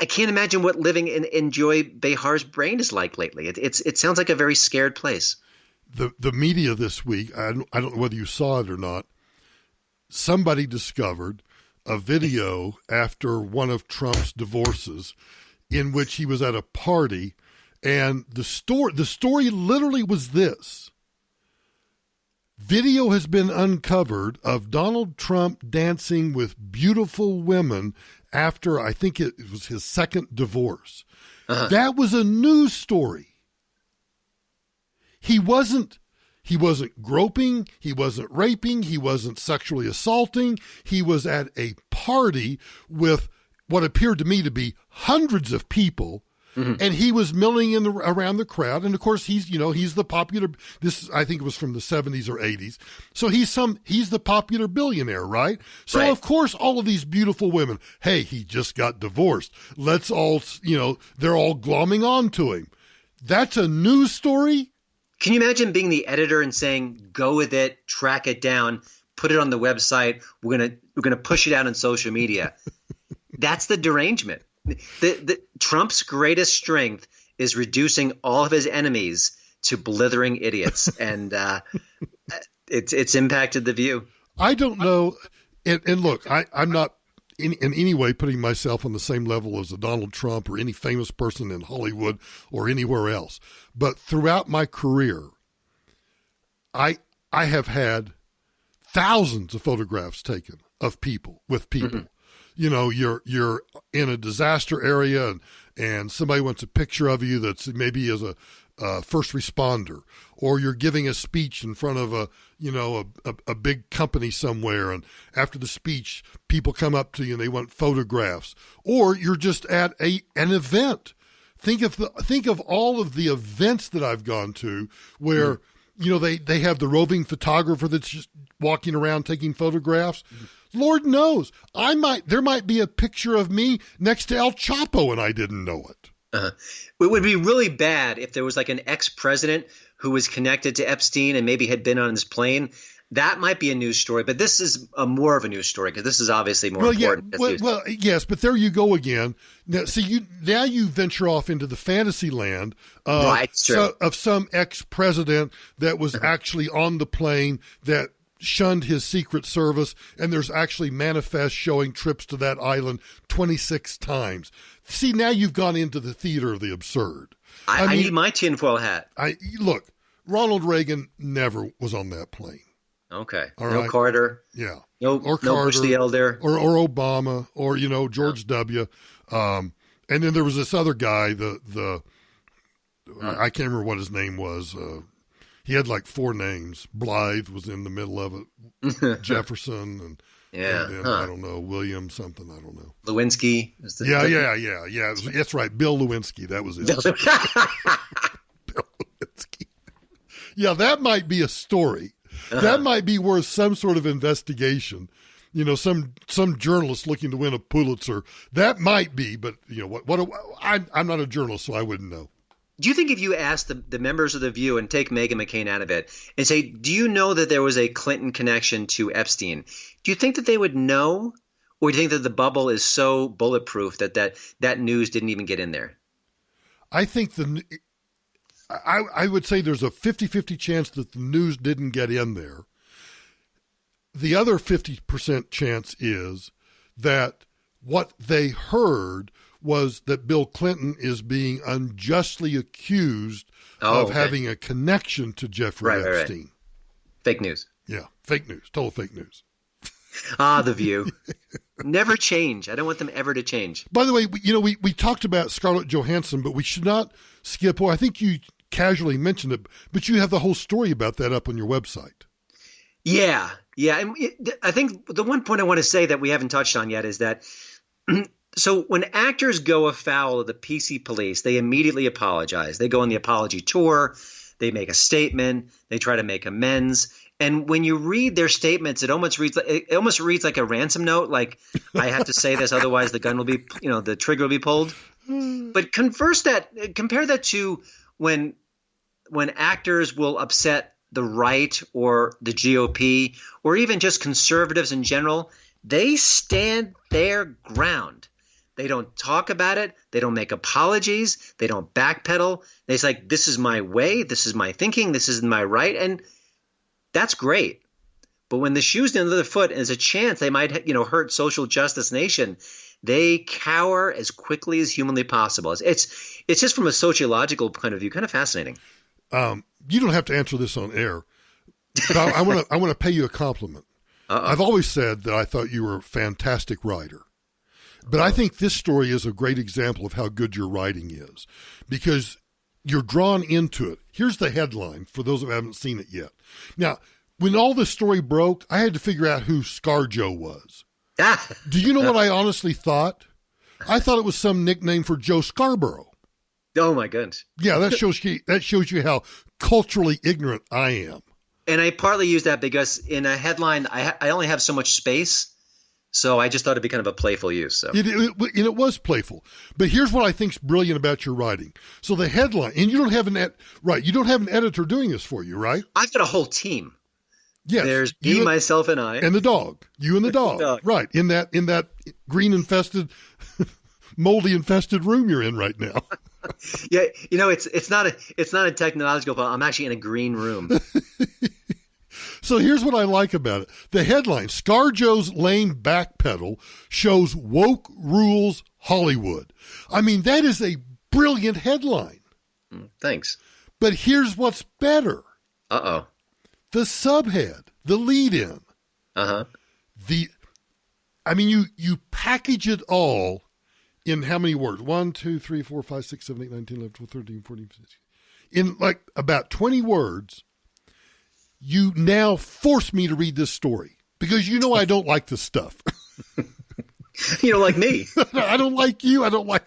can't imagine what living in Joy Behar's brain is like lately. It sounds like a very scared place. The media this week, I don't know whether you saw it or not, somebody discovered a video after one of Trump's divorces in which he was at a party, and the story literally was this. Video has been uncovered of Donald Trump dancing with beautiful women after, I think it was his second divorce. That was a news story. He wasn't groping, he wasn't raping, he wasn't sexually assaulting. He was at a party with what appeared to me to be hundreds of people, and he was milling around the crowd. And of course, he's the popular. This, I think it was from the 70s or 80s. So he's the popular billionaire, right? So right. Of course, all of these beautiful women. Hey, he just got divorced. Let's all, they're all glomming on to him. That's a news story. Can you imagine being the editor and saying, "Go with it, track it down, put it on the website. We're gonna push it out on social media." That's the derangement. The Trump's greatest strength is reducing all of his enemies to blithering idiots, and it's impacted The View. I don't know, and look, I'm not in any way putting myself on the same level as a Donald Trump or any famous person in Hollywood or anywhere else. But throughout my career, I have thousands of photographs taken of people with people. You're in a disaster area and somebody wants a picture of you that's maybe as a first responder, or you're giving a speech in front of a big company somewhere, and after the speech, people come up to you and they want photographs, or you're just at an event. Think of all of the events that I've gone to where they have the roving photographer that's just walking around taking photographs. Lord knows, there might be a picture of me next to El Chapo and I didn't know it. It would be really bad if there was like an ex-president who was connected to Epstein and maybe had been on his plane. That might be a news story, but this is more of a news story because this is obviously more important. Well, yes, but there you go again. Now, now you venture off into the fantasy land of some ex-president that was actually on the plane that shunned his Secret Service, and there's actually manifests showing trips to that island 26 times. See, now you've gone into the theater of the absurd. I need my tinfoil hat. Look, Ronald Reagan never was on that plane. Okay. All no right? Carter. Yeah. No Bush the Elder. Or Obama, or, George W. And then there was this other guy, the I can't remember what his name was. He had like 4 names. Blythe was in the middle of it. Jefferson and then, I don't know, William something. I don't know. Lewinsky. Yeah. That's right. Bill Lewinsky. That was it. Bill Lewinsky. Yeah, that might be a story. That might be worth some sort of investigation. Some journalist looking to win a Pulitzer. That might be, but I'm not a journalist, so I wouldn't know. Do you think if you asked the members of The View and take Meghan McCain out of it and say, do you know that there was a Clinton connection to Epstein? Do you think that they would know? Or do you think that the bubble is so bulletproof that news didn't even get in there? I think I would say there's a 50-50 chance that the news didn't get in there. The other 50% chance is that what they heard was that Bill Clinton is being unjustly accused of having a connection to Jeffrey Epstein. Right. Fake news. Yeah, fake news. Total fake news. The View. Never change. I don't want them ever to change. By the way, we talked about Scarlett Johansson, but we should not skip. I think you casually mentioned it, but you have the whole story about that up on your website. Yeah. And I think the one point I want to say that we haven't touched on yet is that so when actors go afoul of the PC police, they immediately apologize. They go on the apology tour. They make a statement. They try to make amends. And when you read their statements, it almost reads like a ransom note. Like, I have to say this, otherwise the gun will be, the trigger will be pulled. But compare that to when actors will upset the right or the GOP or even just conservatives in general. They stand their ground. They don't talk about it. They don't make apologies. They don't backpedal. It's like, this is my way. This is my thinking. This is my right. And that's great. But when the shoe's in the other foot and there's a chance they might, hurt social justice nation, they cower as quickly as humanly possible. It's just from a sociological point of view, kind of fascinating. You don't have to answer this on air, but I want to pay you a compliment. I've always said that I thought you were a fantastic writer. But I think this story is a great example of how good your writing is because you're drawn into it. Here's the headline for those who haven't seen it yet. Now, when all this story broke, I had to figure out who ScarJo was. Do you know what I honestly thought? I thought it was some nickname for Joe Scarborough. Oh, my goodness. Yeah, that shows you how culturally ignorant I am. And I partly use that because in a headline, I only have so much space. So I just thought it'd be kind of a playful use. So. It was playful. But here's what I think's brilliant about your writing. So the headline, and you don't have an editor doing this for you, right? I've got a whole team. Yes. There's me, myself, and I. And the dog. You and the dog. Right. In that green infested, moldy infested room you're in right now. Yeah, it's not a technological problem. I'm actually in a green room. So here's what I like about it. The headline, ScarJo's lame backpedal shows woke rules Hollywood. I mean, that is a brilliant headline. Thanks. But here's what's better. Uh-oh. The subhead, the lead-in. Uh-huh. You package it all in how many words? 1, 2, 3, 4, 5, 6, 7, 8, 9, 10, 11, 12, 13, 14, 15. In like about 20 words, you now force me to read this story because I don't like this stuff. You don't like me. I don't like you. I don't like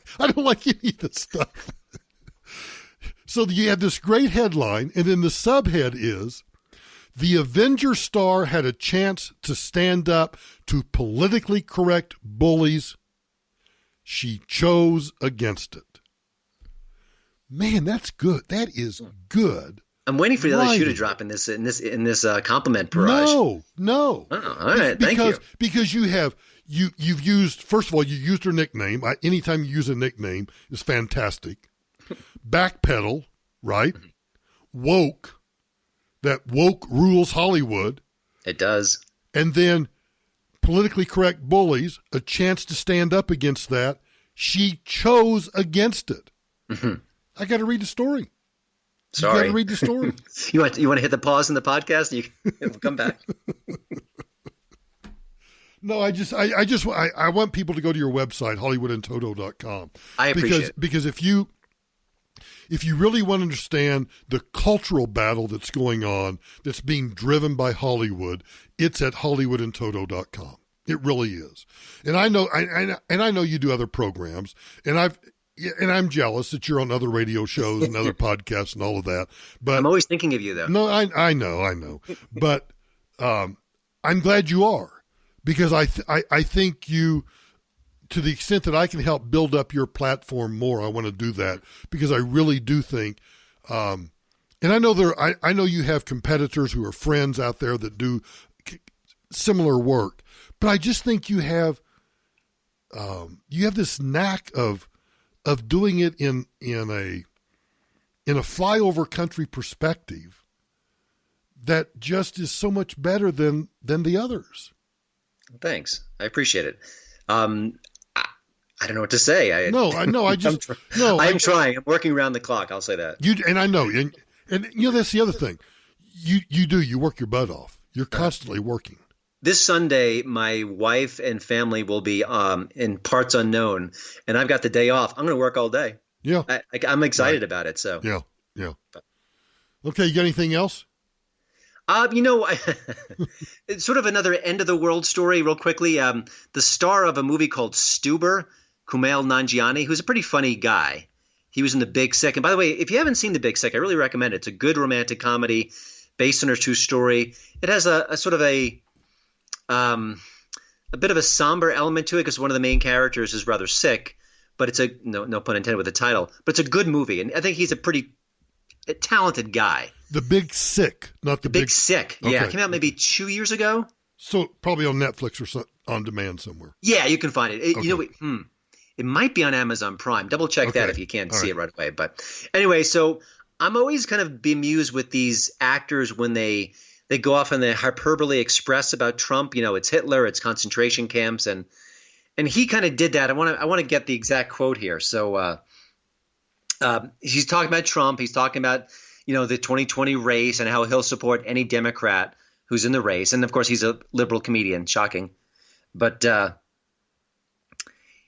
any of this stuff. So you have this great headline, and then the subhead is, the Avenger star had a chance to stand up to politically correct bullies. She chose against it. Man, that's good. That is good. I'm waiting for the other shoe to drop in this compliment barrage. No. Oh, all right, thank you. Because you've used, first of all, you used her nickname. Anytime you use a nickname is fantastic. Backpedal, right? Woke. That woke rules Hollywood. It does. And then politically correct bullies, a chance to stand up against that. She chose against it. Mm-hmm. I got to read the story. Sorry. You got to read the story. You want to hit the pause in the podcast? You can come back. No, I want people to go to your website, hollywoodandtoto.com. I appreciate it. Because if you If you really want to understand the cultural battle that's going on, that's being driven by Hollywood, it's at hollywoodandtoto.com. It really is. And I know, I know you do other programs, and I'm jealous that you're on other radio shows and other podcasts and all of that. But I'm always thinking of you, though. No, I know. But I'm glad you are, because I think you, to the extent that I can help build up your platform more, I want to do that, because I really do think, and I know I know you have competitors who are friends out there that do similar work, but I just think you have this knack of doing it in a flyover country perspective that just is so much better than the others. Thanks. I appreciate it. I don't know what to say. I know. I'm trying. I'm working around the clock. I'll say that. And I know. And you know, that's the other thing. You work your butt off. You're constantly working. This Sunday, my wife and family will be in parts unknown, and I've got the day off. I'm going to work all day. Yeah. I'm excited about it. So yeah. Okay, you got anything else? It's sort of another end of the world story real quickly. The star of a movie called Stuber, Kumail Nanjiani, who's a pretty funny guy. He was in The Big Sick. And by the way, if you haven't seen The Big Sick, I really recommend it. It's a good romantic comedy based on a true story. It has a sort of a bit of a somber element to it because one of the main characters is rather sick, but it's no pun intended with the title, but it's a good movie. And I think he's a pretty talented guy. The Big Sick, not the Big Sick. Okay. Yeah, it came out maybe 2 years ago. So probably on Netflix or on demand somewhere. Yeah, you can find it. Okay. You know, it might be on Amazon Prime. Double check that if you can't see it right away. But anyway, so I'm always kind of bemused with these actors when they go off and they hyperbole express about Trump. You know, it's Hitler, it's concentration camps, and he kind of did that. I want to get the exact quote here. So he's talking about Trump. He's talking about the 2020 race and how he'll support any Democrat who's in the race. And, of course, he's a liberal comedian. Shocking. But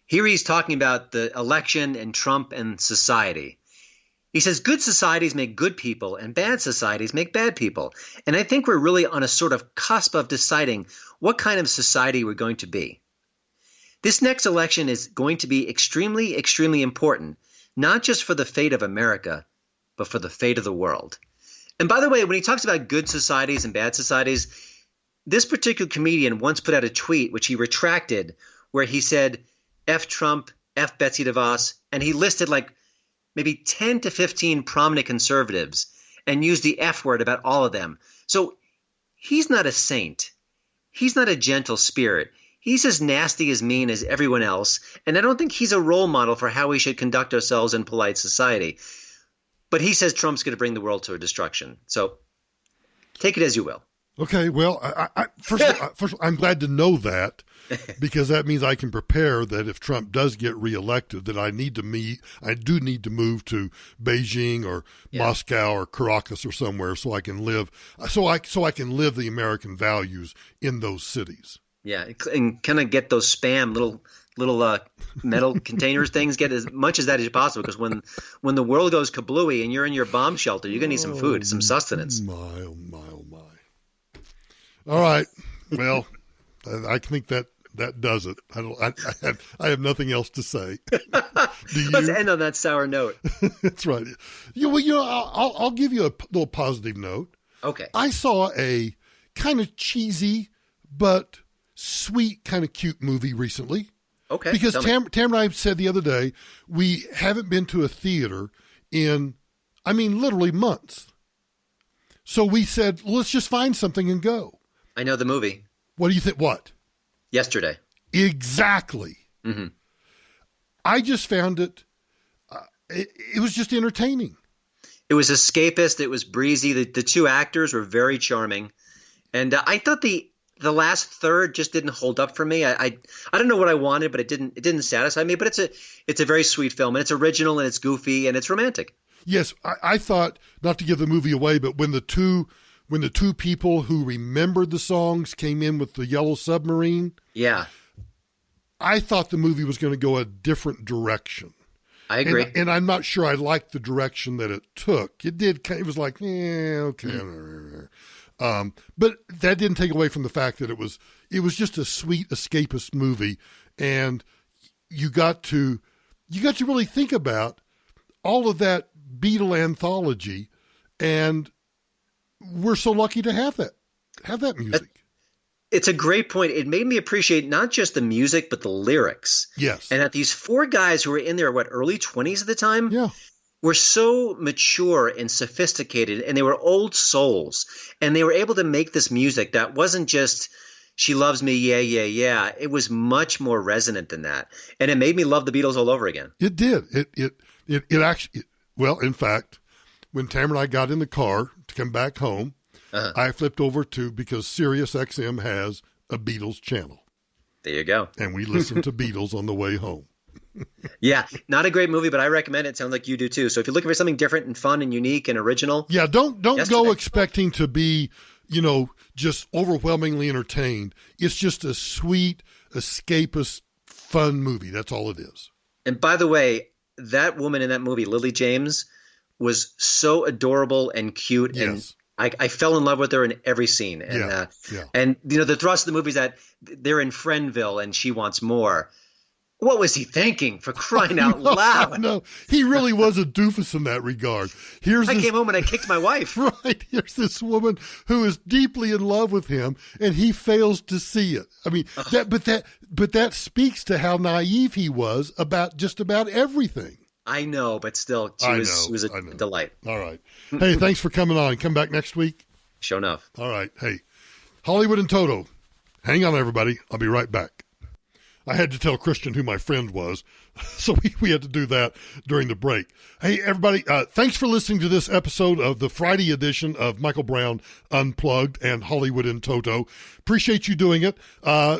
here he's talking about the election and Trump and society. He says, good societies make good people and bad societies make bad people. And I think we're really on a sort of cusp of deciding what kind of society we're going to be. This next election is going to be extremely, extremely important, not just for the fate of America, but for the fate of the world. And by the way, when he talks about good societies and bad societies, this particular comedian once put out a tweet, which he retracted, where he said, F Trump, F Betsy DeVos, and he listed like maybe 10 to 15 prominent conservatives and used the F word about all of them. So he's not a saint. He's not a gentle spirit. He's as nasty, as mean as everyone else, and I don't think he's a role model for how we should conduct ourselves in polite society. But he says Trump's going to bring the world to a destruction. So take it as you will. Okay, well, first of all, I'm glad to know that, because that means I can prepare that if Trump does get reelected, that I do need to move to Beijing or Moscow or Caracas or somewhere so I can live the American values in those cities. Yeah, and kind of get those spam little metal containers things, get as much as that as possible, because when the world goes kablooey and you're in your bomb shelter, you're going to need some food, some sustenance. My. All right. Well, I think that does it. I have nothing else to say. Let's end on that sour note. That's right. I'll give you a little positive note. Okay. I saw a kind of cheesy but sweet, kind of cute movie recently. Okay. Because Tam and I said the other day, we haven't been to a theater in, literally months. So we said, let's just find something and go. I know the movie. What do you think? What? Yesterday. Exactly. Mm-hmm. I just found it, it was just entertaining. It was escapist. It was breezy. The two actors were very charming. And I thought the last third just didn't hold up for me. I don't know what I wanted, but it didn't satisfy me. But it's a very sweet film, and it's original, and it's goofy, and it's romantic. Yes, I thought, not to give the movie away, but when the two people who remembered the songs came in with the Yellow Submarine, yeah, I thought the movie was going to go a different direction. I agree. And I'm not sure I liked the direction that it took. It was like, okay. But that didn't take away from the fact that it was just a sweet escapist movie. And you got to really think about all of that Beatle anthology. And we're so lucky to have that music. It's a great point. It made me appreciate not just the music, but the lyrics. Yes. And that these four guys who were in their, early 20s at the time? Yeah. Were so mature and sophisticated, and they were old souls. And they were able to make this music that wasn't just, she loves me, yeah, yeah, yeah. It was much more resonant than that. And it made me love the Beatles all over again. It did. It actually, well, in fact, when Tamara and I got in the car to come back home, I flipped over because Sirius XM has a Beatles channel. There you go. And we listened to Beatles on the way home. Yeah, not a great movie, but I recommend it. Sounds like you do too. So if you're looking for something different and fun and unique and original. Yeah, don't go expecting to be, just overwhelmingly entertained. It's just a sweet, escapist, fun movie. That's all it is. And by the way, that woman in that movie, Lily James, was so adorable and cute. Yes. And I fell in love with her in every scene. And, and the thrust of the movie is that they're in Friendville and she wants more. What was he thinking, for crying out loud? No, he really was a doofus in that regard. I came home and I kicked my wife. Right. Here's this woman who is deeply in love with him, and he fails to see it. I mean, but that speaks to how naive he was about just about everything. I know, but still, she was a delight. All right. Hey, thanks for coming on. Come back next week. Sure enough. All right. Hey, Hollywood and Toto. Hang on, everybody. I'll be right back. I had to tell Christian who my friend was, so we had to do that during the break. Hey, everybody, thanks for listening to this episode of the Friday edition of Michael Brown Unplugged and Hollywood and Toto. Appreciate you doing it.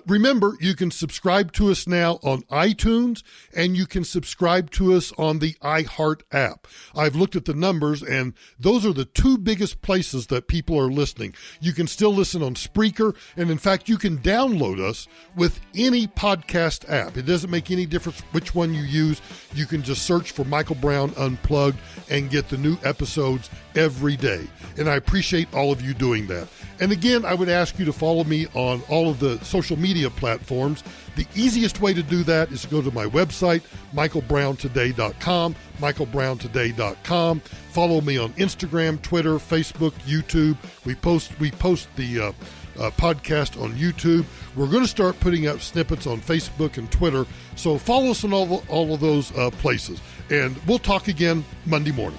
Remember, you can subscribe to us now on iTunes, and you can subscribe to us on the iHeart app. I've looked at the numbers, and those are the two biggest places that people are listening. You can still listen on Spreaker, and in fact, you can download us with any podcast app. It doesn't make any difference which one you use. You can just search for Michael Brown Unplugged and get the new episodes every day. And I appreciate all of you doing that. And again, I would ask you to follow me on all of the social media platforms. The easiest way to do that is to go to my website, michaelbrowntoday.com, michaelbrowntoday.com. Follow me on Instagram, Twitter, Facebook, YouTube. We post the podcast on YouTube. We're going to start putting up snippets on Facebook and Twitter. So follow us on all of those places. And we'll talk again Monday morning.